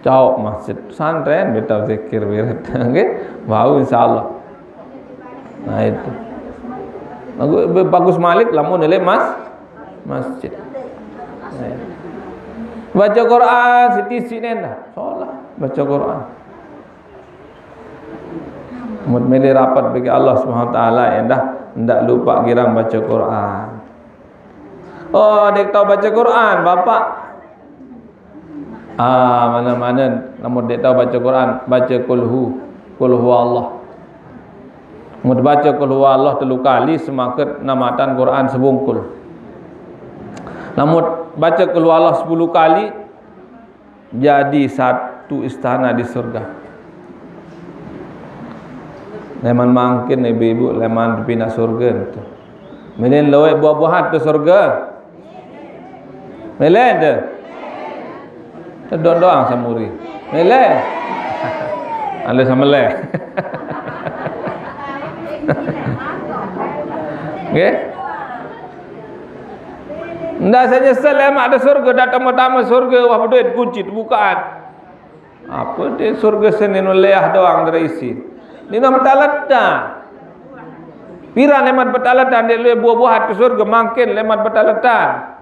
Jauh masjid. Santren betul zikir wirid, nggih? Bau insyaallah. Nah itu. Bagus Malik lamun nilai masjid. Baca Quran siti dah, solat baca Quran. Mudmili rapat bagi Allah Subhanahu wa taala endah ndak lupa girang baca Quran. Oh, dek tahu baca Quran, Bapak. Mana-mana namun dek tahu baca Quran, baca qul huwallah. Mud baca qul huwallah 3 kali semakin namatan Quran sebungkul. Namun baca qul huwallah 10 kali jadi satu istana di surga. Leman mangkin ibu-ibu leman pindah surga tu. Melen loe buah-buahan tu surga. Melen tu. Doang samuri. Melen. Ada sama leh. Okey. Ndak saja selam ada surga datang pertama surga wah duit kunci bukaan. Apa dia surga senin leah doang dari isi. Ni nama talatan. Pira lemat betalatan dia le buah-buahan ke surga makin lemat betalatan.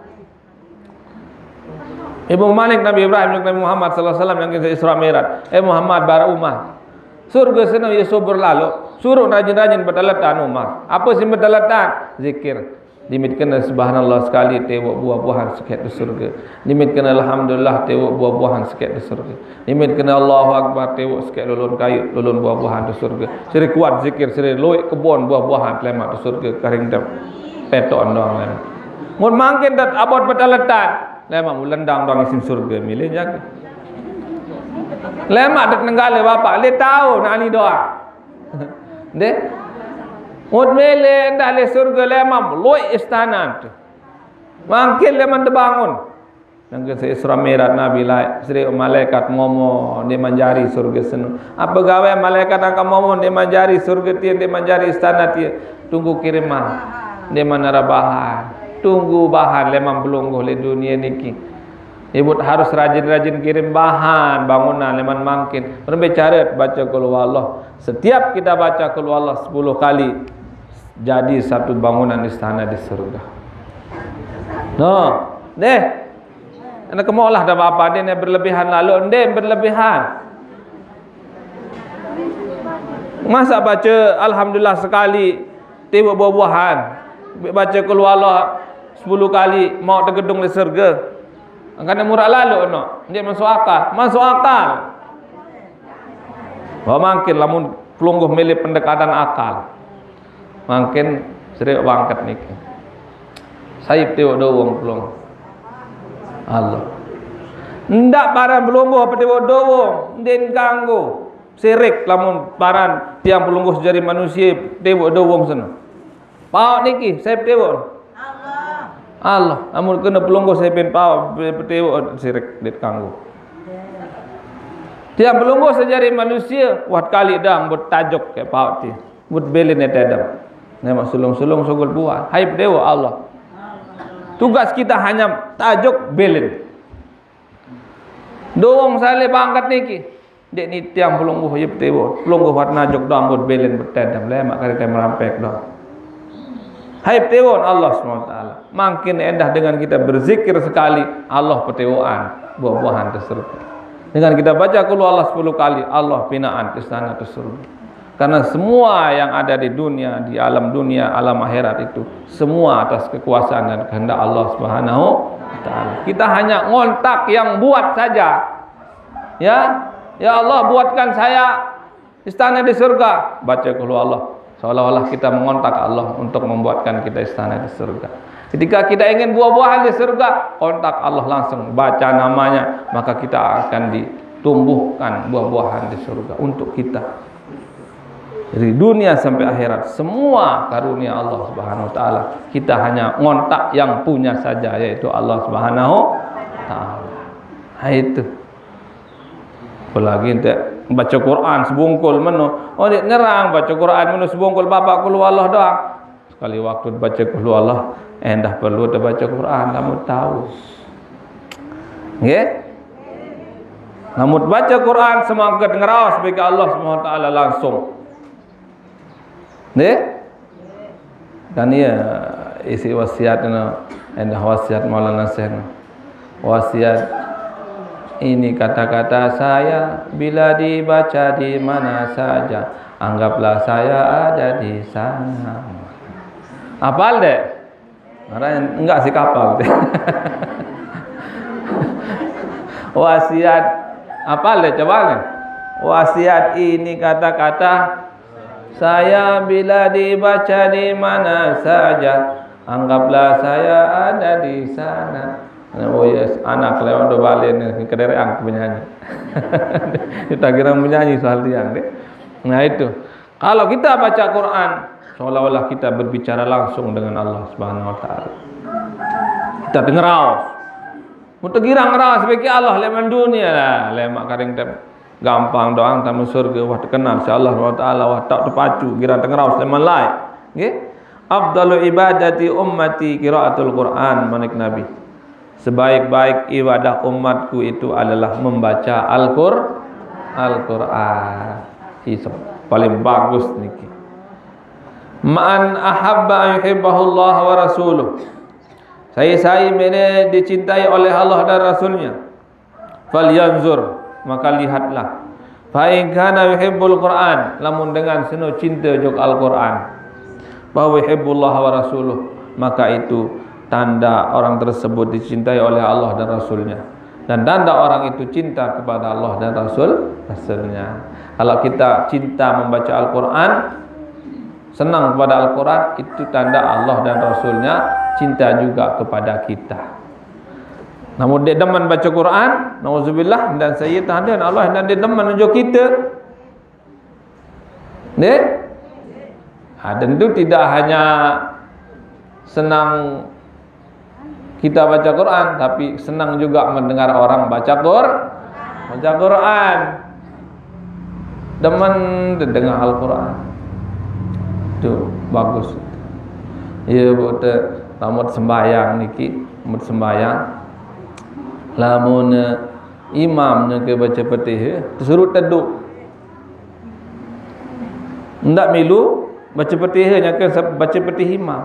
Ibu Malik Nabi Ibrahim Nabi Muhammad sallallahu alaihi wasallam yang kita Isra Mi'raj. Muhammad bara Umar. Surga sana ya subur lalu. Suruh rajin-rajin betalatan Umar. Apa sih betalatan? Zikir. Dimitkan subhanallah sekali tewak buah-buahan sikit di surga. Dimitkan alhamdulillah tewak buah-buahan sikit di surga. Dimitkan Allahu akbar tewak sikit lulun kayu, lulun buah-buahan di surga. Seri kuat zikir, seri loik kebun buah-buahan lemak di surga karing dah petok doang lemak. Mun mangkin dat abot betalatan lemak mulendang doang isin surga milih jaga. Lemak dak nenggale bapak, le tahu nak ni doang. Deh Mut mele dah le surga lemam loi istana tu. Mangkin leman terbangun. Nang ke Isra Mi'raj Nabi lai sri malaikat momo di manjari surga senu. Apa gawe malaikat angka momo di manjari surga tian di manjari istana tian. Tunggu kiriman. Di mana bahan. Tunggu bahan lemam belungguh le dunia niki. Ibu harus rajin-rajin kirim bahan bangunan leman mangkin. Berbicara baca qul huwallah. Setiap kita baca qul huwallah 10 kali jadi satu bangunan istana di surga. No, deh. Anak kemaulah dah apa dia berlebihan lalu ndem berlebihan. Masa baca alhamdulillah sekali tiba buah-buahan. Baca qul huwallah 10 kali mau tergedung di surga. Angkana murah lalu no. Dia masuk akal, masuk akal. Wah makin lamun pelungguh milih pendekatan akal. Makin sering bangkat niki. Saib tewak dowong pelung. Allah. Ndak paran pelungguh apa tewak dowong, den ganggu. Sirik lamun paran tiang pelungguh sejari manusia tewak dowong sana. Pau niki saib tewak. Allah, amun kena pelungguh saya pen pau tewak sirik det ganggu. Tiang pelungguh sejari manusia wat kali dah bertajuk ke pau ti. But belen etadam. Nama sulung-sulung sogol buah. Haib dewa Allah. Tugas kita hanya tajuk belen. Doang sale bangkat niki. Dek ni tiang pelungguh yep dewa. Pelungguh wat najuk doang but belen bertadam. Lemak kali kita merampek doang. Haib dewa Allah SWT. Makin endah dengan kita berzikir sekali Allah petewaan buah-buahan tersebut. Dengan kita baca qul huwallah 10 kali Allah binaan istana tersebut. Karena semua yang ada di dunia, di alam dunia, alam akhirat itu semua atas kekuasaan dan kehendak Allah Subhanahu wa taala. Kita hanya ngontak yang buat saja. Ya, ya Allah buatkan saya istana di surga. Baca qul huwallah. Seolah-olah kita mengontak Allah untuk membuatkan kita istana di surga. Ketika kita ingin buah-buahan di surga, kontak Allah langsung, baca namanya, maka kita akan ditumbuhkan buah-buahan di surga untuk kita. Dari dunia sampai akhirat semua karunia Allah Subhanahu wa taala. Kita hanya ngontak yang punya saja yaitu Allah Subhanahu wa taala. Itu. Apalagi ente baca Quran sebungkul meno. Oh dia nyerang baca Quran meno sebungkul bapak qul huwallah doang. Sekali waktu baca qul huwallah endah perlu baca Quran kamu tahu. Nggih? Namun baca Quran semangat ngeraos bagi Allah Subhanahu wa taala langsung. Deh, dan ia isi wasiat endah wasiat Maulana Syekh. Wasiat ini kata-kata saya bila dibaca di mana saja, anggaplah saya ada di sana. Hafal deh? Orang enggak sih kapal deh. Wasiat hafal deh coba nih. Wasiat ini kata-kata saya bila dibaca di mana saja, anggaplah saya ada di sana. Oh yes, anak lewat do balen ni kedereang penyanyi. Kita kira menyanyi soal tiang deh. Nah itu. Kalau kita baca Quran, seolah-olah kita berbicara langsung dengan Allah Subhanahu wa taala. Kita dengar. Untuk kira ngerawas bagi Allah leman dunia lah, lemak karing tem. gampang doang tamu surga wah terkenal insyaallah wa taala wah tak terpacu kira tengerau sleman lai nggih. Afdalu ibadati ummati qiraatul Quran manik Nabi. Sebaik-baik ibadah umatku itu adalah membaca Al-Quran. Itu paling bagus niki. Man ahabba yuhibbahullah wa rasuluh. Saya ini dicintai oleh Allah dan Rasulnya. Falyanzur, maka lihatlah. Fa in kana yuhibbul Quran, lamun dengan seno cinta jog Al-Quran. Bahwa yuhibbullah wa rasuluh, maka itu tanda orang tersebut dicintai oleh Allah dan Rasulnya. Dan tanda orang itu cinta kepada Allah dan Rasulnya. Kalau kita cinta membaca Al-Quran, senang kepada Al-Quran, itu tanda Allah dan Rasulnya cinta juga kepada kita. Namun dia deman baca Quran, nauzubillah, dan saya tahan Allah dan dia deman menunjuk kita. Tentu tidak hanya senang kita baca Quran, tapi senang juga mendengar orang baca Quran. Demen dengar Al-Quran. Itu bagus. Ya bu lamun sembahyang niki, lamun sembahyang lamun imamnya ke baca Fatihah disuruh teduh. Ndak milu baca Fatihahnya ke baca Fatihah imam.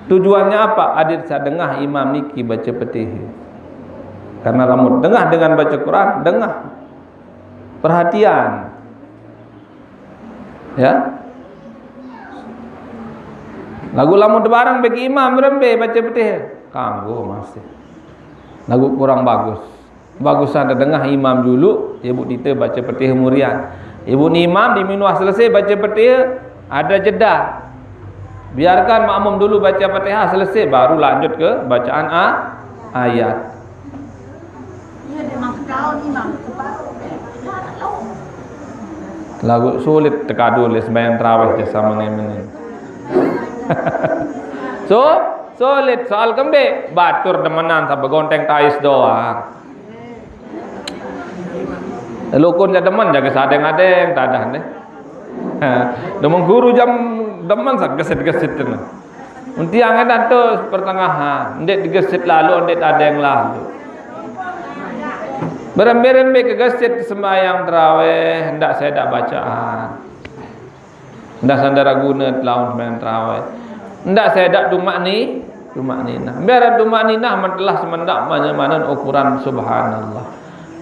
Tujuannya apa? Adik saya dengar imam niki baca Fatihah. Karena lamun dengar dengan baca Quran, dengar perhatian. Ya. Lagu lamun barang bagi imam rembe baca Fatihah, kanggo masih. Lagu kurang bagus. Bagusan dengar imam dulu, ibu kita baca Fatihah murian. Ibu ni imam di minuah selesai baca Fatihah, ada jeda. Biarkan makmum dulu baca Fatihah selesai baru lanjut ke bacaan ayat. Iya memang tahun imam Lagu sulit tekadu les sembahyang tarawih sama dengan sulit soal kembe batur demenan sampai gonteng tais doang. Lukun ja demen jaga sadeng-adeng tadah deh. Demong guru jam demen sak gesit-gesit tu. Untiang ada tu pertengahan, ndek digesit lalu ndek adeng lalu. Berembe-rembe ke gesit sembahyang tarawih, ndak saya dak bacaan. Ndak sandara guna laun sembahyang tarawih. Ndak saya dak dumak ninah. Biar dumak ninah mentelah semendak mana-mana ukuran subhanallah.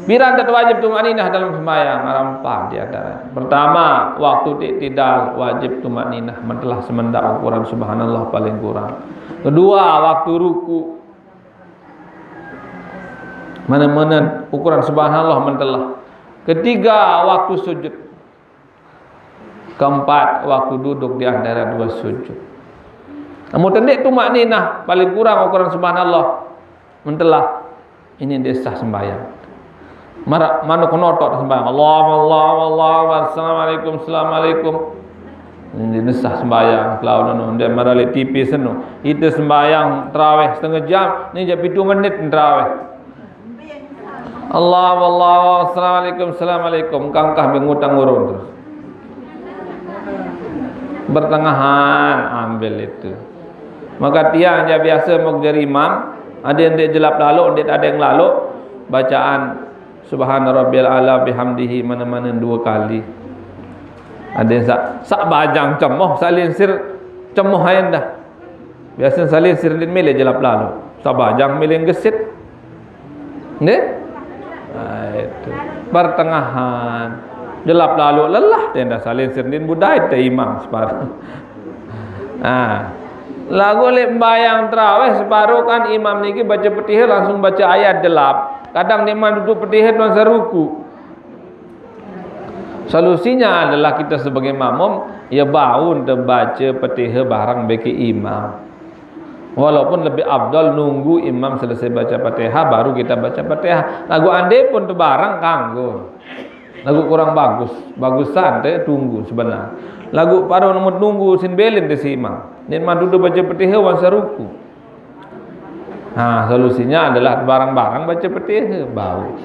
Biar tak wajib dumak ninah dalam sembahyang rampah di antara. Pertama, waktu iktidal wajib dumak ninah mentelah semendak ukuran subhanallah paling kurang. Kedua, waktu ruku mana-mana ukuran subhanallah mentelah. Ketiga, waktu sujud. Keempat, waktu duduk di antara dua sujud. Namun tendik tumak ninah paling kurang ukuran subhanallah mentelah. Ini desah sembahyang. Mana konotok sembahyang Allah assalamualaikum. Ini desah sembahyang kalau nono dia marale TV seno. Itu sembahyang tarawih setengah jam, ni je 7 menit tarawih. Allah assalamualaikum kangkah mengutang urun terus. Bertengahan ambil itu. Maka tiang je biasa mau jadi imam, ada yang dia jelap lalu, ada yang lalu bacaan subhana rabbiyal a'la bihamdihi mana-mana 2 kali. Ada yang sak bajang cemoh salin sir cemoh ayan dah. Biasa salin sir din milih jelap lalu. Sak bajang milih gesit. Nggih? Itu pertengahan jelap lalu lelah tenda salin sir din budai te imam separuh. Lagu lek bayang tarawih separuh kan imam niki baca Fatihah langsung baca ayat delap. Kadang dia duduk Fatihah dan seruku. Solusinya adalah kita sebagai makmum ya bau untuk baca Fatihah barang bagi imam. Walaupun lebih afdal nunggu imam selesai baca Fatihah baru kita baca Fatihah. Lagu ande pun barang kanggo. Lagu kurang bagus. Bagusan teh tunggu sebenarnya. Lagu paru nomor nunggu sin belin de si imam. Nin mah duduk baca Fatihah wan seruku. Solusinya adalah barang-barang baca Fatihah bau.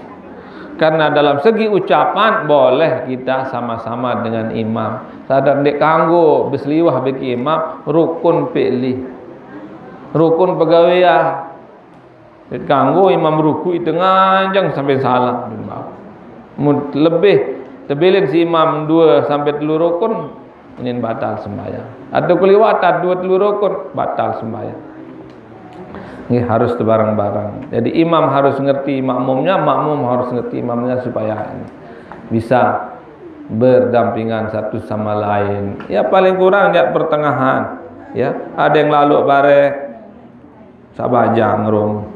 Karena dalam segi ucapan boleh kita sama-sama dengan imam. Sadar dek kanggo besliwah bagi imam rukun fi'li. Rukun pegawaian. Dek kanggo imam ruku itu nganjang sampai salah. Lebih terbilin si imam 2 sampai 3 rukun ini batal sembahyang. Atau keliwatan 2-3 rukun batal sembahyang. Ini harus bareng-bareng. Jadi imam harus ngerti makmumnya, makmum harus ngerti imamnya supaya bisa berdampingan satu sama lain. Ya paling kurang ya pertengahan. Ya, ada yang lalu bare sabajang rum.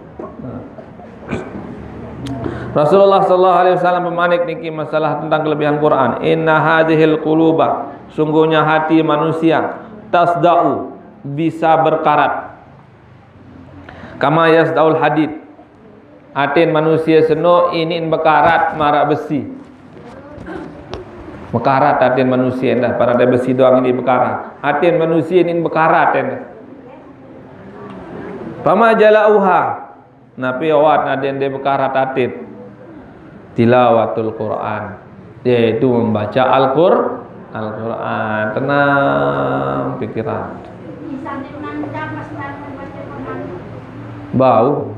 Rasulullah sallallahu alaihi wasallam memanik niki masalah tentang kelebihan Quran. Inna hadhil quluba, sungguhnya hati manusia tasda'u, bisa berkarat. Kama yasdaul hadid, atin manusia seno ini bekarat marak besi. Bekarat atin manusia dah, para ada besi doang ini bekarat. Atin manusia ini bekarat dah. Pama jalauha, napi awat atin dia bekarat atin. Tilawatul Quran, yaitu membaca Al-Quran, tenang pikiran. Bau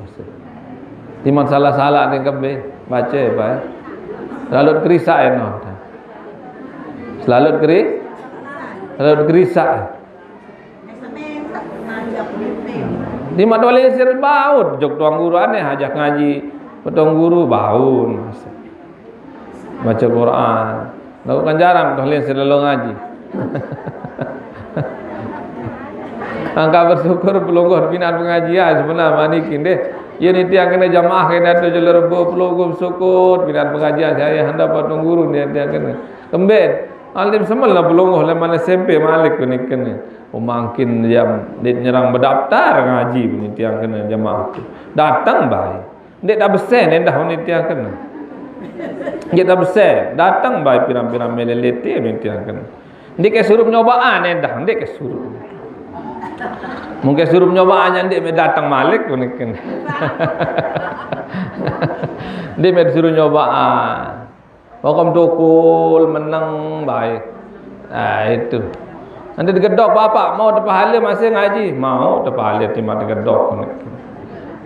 timan salah-salah ni kabeh baca bae lalut kerisa eno lalut kerisa timan wali sir bau jok tuang guru aneh hajak ngaji petong guru bau baca Quran lalu kan jarang kalian selalu ngaji. Angka bersyukur pelungguh binaan pengajian sebenarnya manikin deh. Ya ni tiang kena jamaah kena tu jalur pelungguh bersyukur binaan pengajian saya hendak potong guru dia kena. Kembali alim semal lah pelungguh le mana SMP malik ni kena. Makin jam dia nyerang berdaftar ngaji ni tiang kena jamaah tu. Datang baik. Dia tak besar ni dah ni tiang kena. Dia tak besar, datang baik pirang-pirang melelete ni tiang kena. Dia ke suruh nyobaan ni dah, dia ke suruh. Mungkin suruh nyobaan yang dia datang malik pun kan. Dia med suruh nyobaan. Hukum tukul menang baik. Itu. Nanti digedok bapak mau pahala masih ngaji, mau pahala timah digedok pun.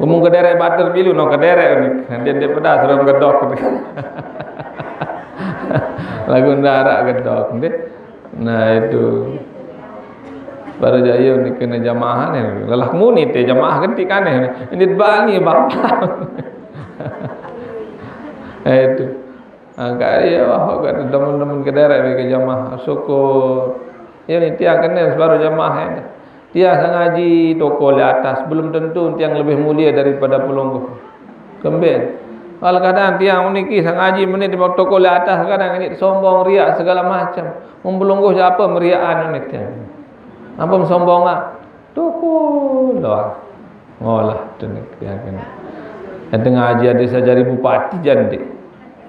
Umum kederek bater bilu no kederek ni. Dia pedas suruh gedok. Lagu ndarak gedok ni. Nah itu. Baru jaya ni kena jamaah ni. Lelah muni te jamaah ganti kan ni. Ini bani bapak. Itu. Angkat dia wah kat teman-teman kederek bagi jamaah syukur. Ya ni tiang kena baru jamaah ni. Dia ngaji toko di atas belum tentu tiang lebih mulia daripada pelungguh. Kembali. Kalau kadang tiang uniki ngaji menit di toko di atas kadang ini sombong riak segala macam. Membelungguh siapa meriaan ni tiang. Apa sombong ah? Toko doang. Ngolah tu ni tiang kena. Yang tengah ngaji ada sejari bupati jandi.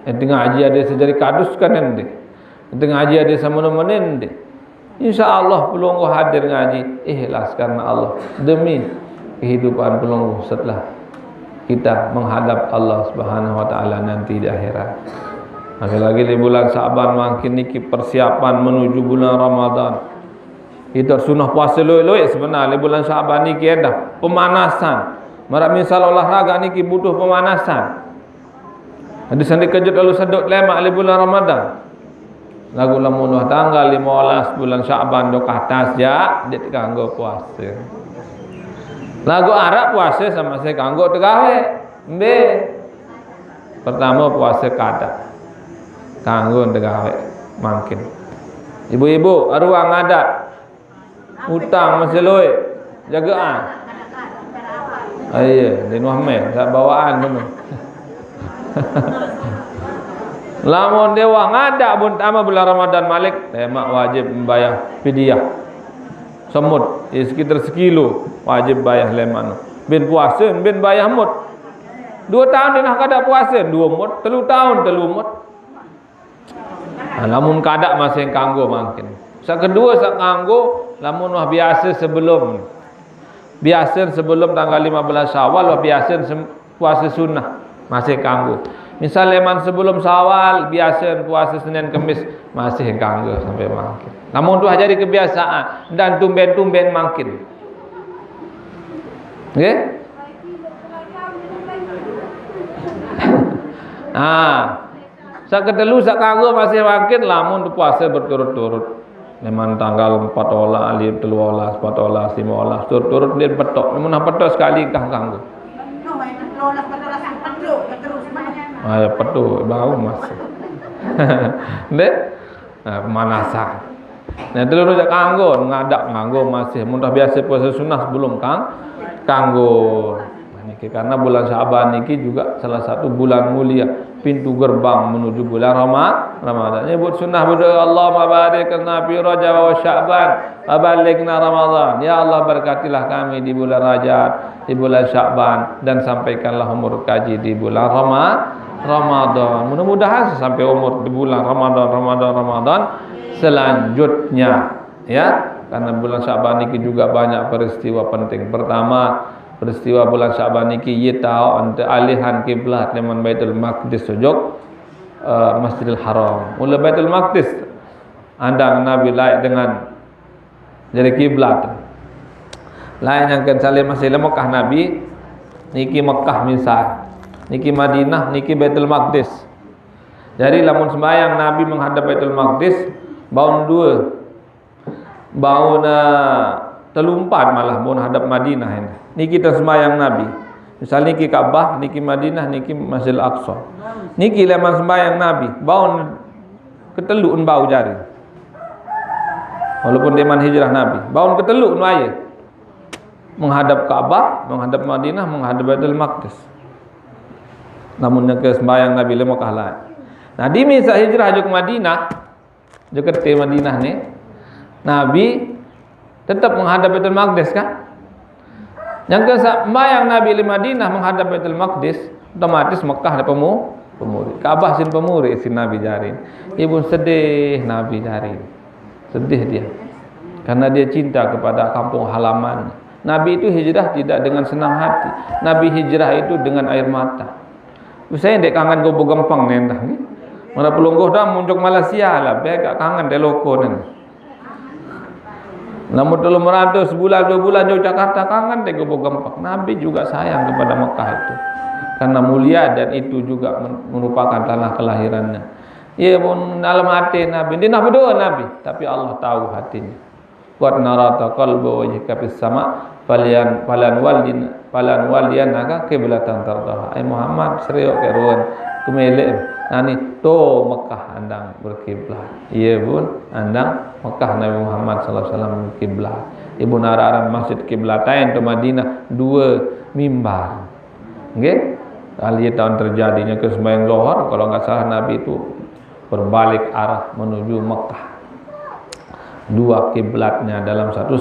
Yang tengah ngaji ada sejari kadus kan nanti. Yang tengah ngaji ada sama-sama nanti. InsyaAllah pelungguh hadir ngaji ikhlas karena Allah demi kehidupan pelungguh setelah kita menghadap Allah Subhanahu Wa Taala nanti di akhirat. Lagi-lagi di bulan Sa'ban makin niki persiapan menuju bulan Ramadan. Kita sunah puasa loy-loy sebenarnya di bulan Sa'ban niki ada pemanasan. Marak misal olahraga niki butuh pemanasan. Ada sandi kejut lalu sedut lemak di bulan Ramadan. Lagu lamun tanggal 15 bulan Syaban dok atas ya dia kanggo puasa. Lagu Arab puasa sama saya kanggo tegawe. B. Pertama puasa kada. Kanggo tegawe makin. Ibu-ibu aruang adat. Utang masih loy. Jagaan. Iya, di Muhammad tak bawaan benar. Lamun dewa ngada pun tama bulan Ramadan malik, mak wajib membayar fidyah. Semut, sekitar sekilo wajib bayar lemano. Bin puasa, bin bayar mut. 2 tahun dia nak kada puasa, 2 mut, 3 tahun 3 mut. Lamun kada masih kanggo makin. Sak kedua sak kanggo, lamun wah biasa sebelum tanggal 15 Syawal wah biasa puasa sunnah masih kanggo. Misal leman sebelum Syawal biasa puasa Senin Kamis masih kanggo sampai makin. Namun tu jadi kebiasaan dan tumben-tumben makin. Okey? Sak ketelu sak kanggo masih makin lamun tu puasa berturut-turut. Memang tanggal 4 olah, 3 olah, 4 olah, 5 olah turut-turut dia petok. Namun petok sekali kanggo. Ya petu bau masuk. Dek. Pemanasan. Nah, telur jak kanggo, ngadak nganggo masih mudah biasa puasa sunnah sebelum kanggo. Niki karena bulan Syaban niki juga salah satu bulan mulia, pintu gerbang menuju bulan Ramadan. Nyebut sunnah berdoa Allahumma barik lana fi Rajab wa Sya'ban wa ballighna Ramadan. Ya Allah berkatilah kami di bulan Rajab, di bulan Sya'ban dan sampaikanlah umur kaji di bulan Ramadan. Mudah-mudahan sampai umur di bulan Ramadan selanjutnya ya. Karena bulan Sya'ban niki juga banyak peristiwa penting. Pertama, peristiwa bulan Sya'ban niki ye tahu ante alihan kiblat leman Baitul Maqdis sujud Masjidil Haram. Mula Baitul Maqdis andang Nabi laik dengan jadi kiblat. Lain yang kan salih masih Mekah Nabi niki Mekah misal. Niki Madinah, niki Baitul Maqdis. Jadi lamun sembahyang Nabi menghadap Baitul Maqdis, baun dua. Baun telumpat malah baun hadap Madinah ini. Niki kita sembahyang Nabi. Misal niki Ka'bah, niki Madinah, niki Masjidil Aqsa. Niki lamun sembahyang Nabi, baun keteluun bau jari. Walaupun deman hijrah Nabi, baun keteluun wae. Menghadap Ka'bah, menghadap Madinah, menghadap Baitul Maqdis. Namun yang ke sembahyang Nabi le Mekah lain. Nah di misa hijrah ke Madinah, dekat ke Madinah ni, Nabi tetap menghadap Baitul Maqdis kan? Yang ke sembahyang Nabi di Madinah menghadap Baitul Maqdis, otomatis Mekah ada pemuri. Ka'bah sin pemuri sin Nabi jarin. Ibu sedih Nabi jarin. Sedih dia. Karena dia cinta kepada kampung halaman. Nabi itu hijrah tidak dengan senang hati. Nabi hijrah itu dengan air mata. Saya dek kangen go gampang nendah nggih. Mana pelungguh dah muncul Malaysia lah, be gak kangen de loko nen. Namun dalam merantau sebulan 2 bulan jauh Jakarta kangen de go gampang. Nabi juga sayang kepada Mekah itu. Karena mulia dan itu juga merupakan tanah kelahirannya. Ia pun dalam hati Nabi, dia nak berdoa Nabi, tapi Allah tahu hatinya. Qad narata qalbu wajhika fis sama falan walian naga kiblatan tardaha. Ai Muhammad seriok ke ruan kemelek nani to Mekah andang berkiblat. Iya pun andang Mekah Nabi Muhammad sallallahu alaihi wasallam berkiblat. Ibu nararan masjid kiblatain to Madinah 2 mimbar. Nggih? Kali tahun terjadinya ke sembahyang zuhur kalau enggak salah Nabi itu berbalik arah menuju Mekah. 2 kiblatnya dalam satu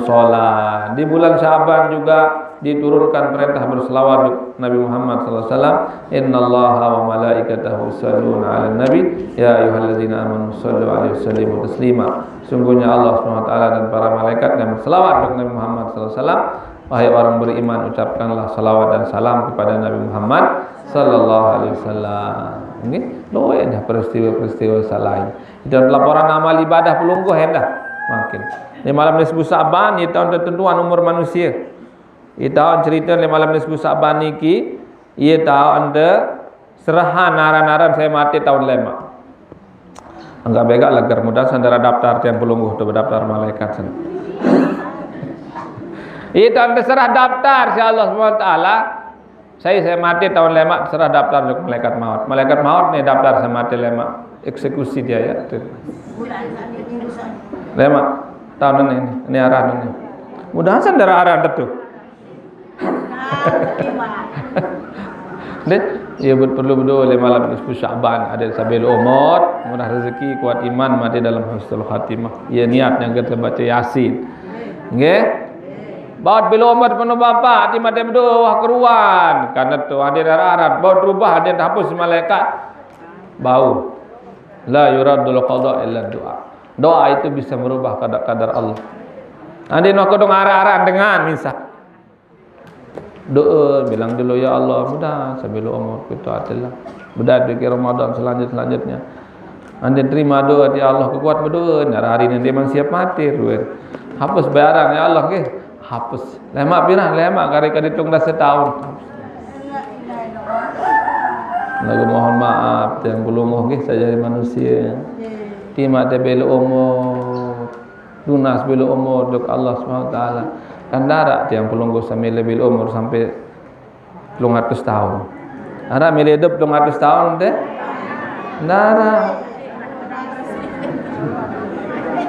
solat. Di bulan Syaban juga diturunkan perintah berselawat Nabi Muhammad sallallahu alaihi wasallam. Innallaha wa malaikatahu yusholluna 'alan nabi ya ayyuhallazina amanu shollu 'alaihi wasallimu taslima. Sungguhnya Allah Subhanahu wa taala dan para malaikat yang berselawat untuk Nabi Muhammad sallallahu alaihi wasallam. Wahai orang beriman, ucapkanlah salawat dan salam kepada Nabi Muhammad sallallahu alaihi wasallam. Nggih, loe peristiwa-peristiwa lain. Dan laporan amal ibadah pelungguh hendak makin. Di malam nisfu Sa'ban ni tahun ketentuan umur manusia. Ia tahun cerita di malam nisfu Sa'ban niki, ia tahu anda serahan naran-naran saya mati tahun lema. Enggak begak lagar mudah sandara daftar yang pelungguh tu berdaftar malaikat sana. Ia tahun terserah daftar si Allah SWT. Saya mati tahun lema serah daftar untuk malaikat maut. Malaikat maut ni daftar saya mati lema. Eksekusi dia ya. Lema tahun ini arah ini. Mudahan sandara arah itu. Deh, ia perlu berdoa le malam nisfu Sya'ban ada sabil umur, murah rezeki, kuat iman, mati dalam husnul khatimah. Ia niat yang kita baca Yasin. Nggih? Baut bila umur penuh bapa, hati mati berdoa keruan. Karena tu hadir arah, baut rubah hadir hapus malaikat. Bau. La yuradul qada illa doa. Doa itu bisa merubah kadar Allah. Ande nak kodong arah-arah dengan misal. Doa, bilang dulu ya Allah, mudah sambil umur kita adalah mudah di Ramadan selanjutnya. Anda terima doa di Allah, kuat berdoa. Nah, hari ini dia siap mati ruin. Hapus barang ya Allah ke? Hapus. Lemak pirang lemak kari-kari tung dah setahun. Lagu mohon maaf yang belum ke saya jadi manusia. Timak dia bela umur. Lunas bela umur dok Allah SWT. Kan darat yang pelunggu sampai lebih umur sampai 200 tahun. Ada milih hidup 200 tahun deh. Darat.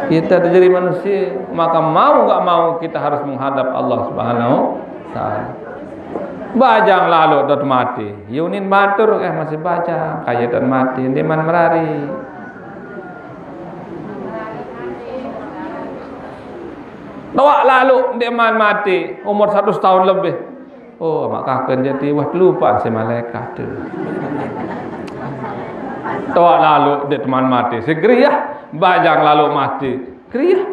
Kita jadi manusia, maka mau enggak mau kita harus menghadap Allah Subhanahu taala. Bajang lalu dot mati. Yunin batur masih bajang, kaya dot mati, deman merari. Nawak lalu deman mati umur 100 tahun lebih. Oh, mak kakek jadi wah lupa si malaikat tu. Nawak lalu dia teman mati. Segeriah bajang lalu mati. Kriah.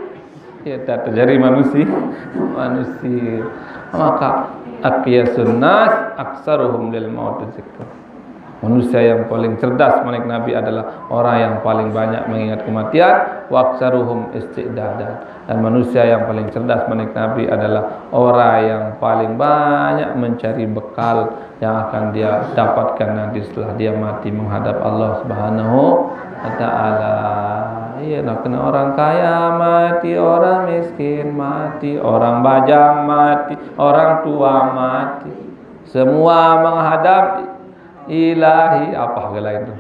Ya tak terjadi manusia. Maka aqyasun nas aksaruhum lil maut dzikr. Manusia yang paling cerdas menurut Nabi adalah orang yang paling banyak mengingat kematian, wa aksaruhum istidadan. Dan manusia yang paling cerdas menurut Nabi adalah orang yang paling banyak mencari bekal yang akan dia dapatkan nanti setelah dia mati menghadap Allah Subhanahu wa taala. Iya, nak kena orang kaya mati, orang miskin mati, orang bajang mati, orang tua mati. Semua menghadap ilahi apa lain tu?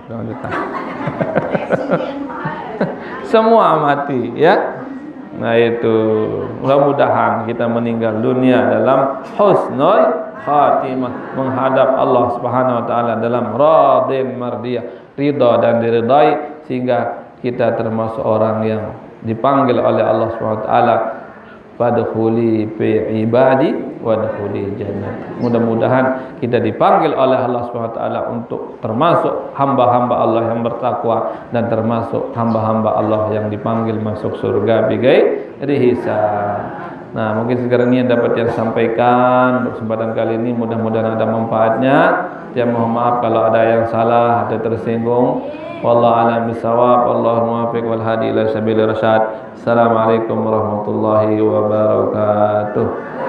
Semua mati, ya. Nah itu, mudah-mudahan kita meninggal dunia dalam husnul khatimah, menghadap Allah Subhanahu wa taala dalam radin mardiyah, ridha dan diridai, sehingga kita termasuk orang yang dipanggil oleh Allah Subhanahu wa taala, fadkhuli fi ibadi wadkhuli jannah. Mudah-mudahan kita dipanggil oleh Allah Subhanahu wa taala untuk termasuk hamba-hamba Allah yang bertakwa dan termasuk hamba-hamba Allah yang dipanggil masuk surga bighairi hisab. Nah, mungkin sekarang ini yang dapat yang sampaikan untuk kesempatan kali ini, mudah-mudahan ada manfaatnya. Ya, mohon maaf kalau ada yang salah atau tersinggung. Wallahu a'lam bishawab. Wallahul muwaffiq wal hadi ila sabilir rasyad. Assalamualaikum warahmatullahi wabarakatuh.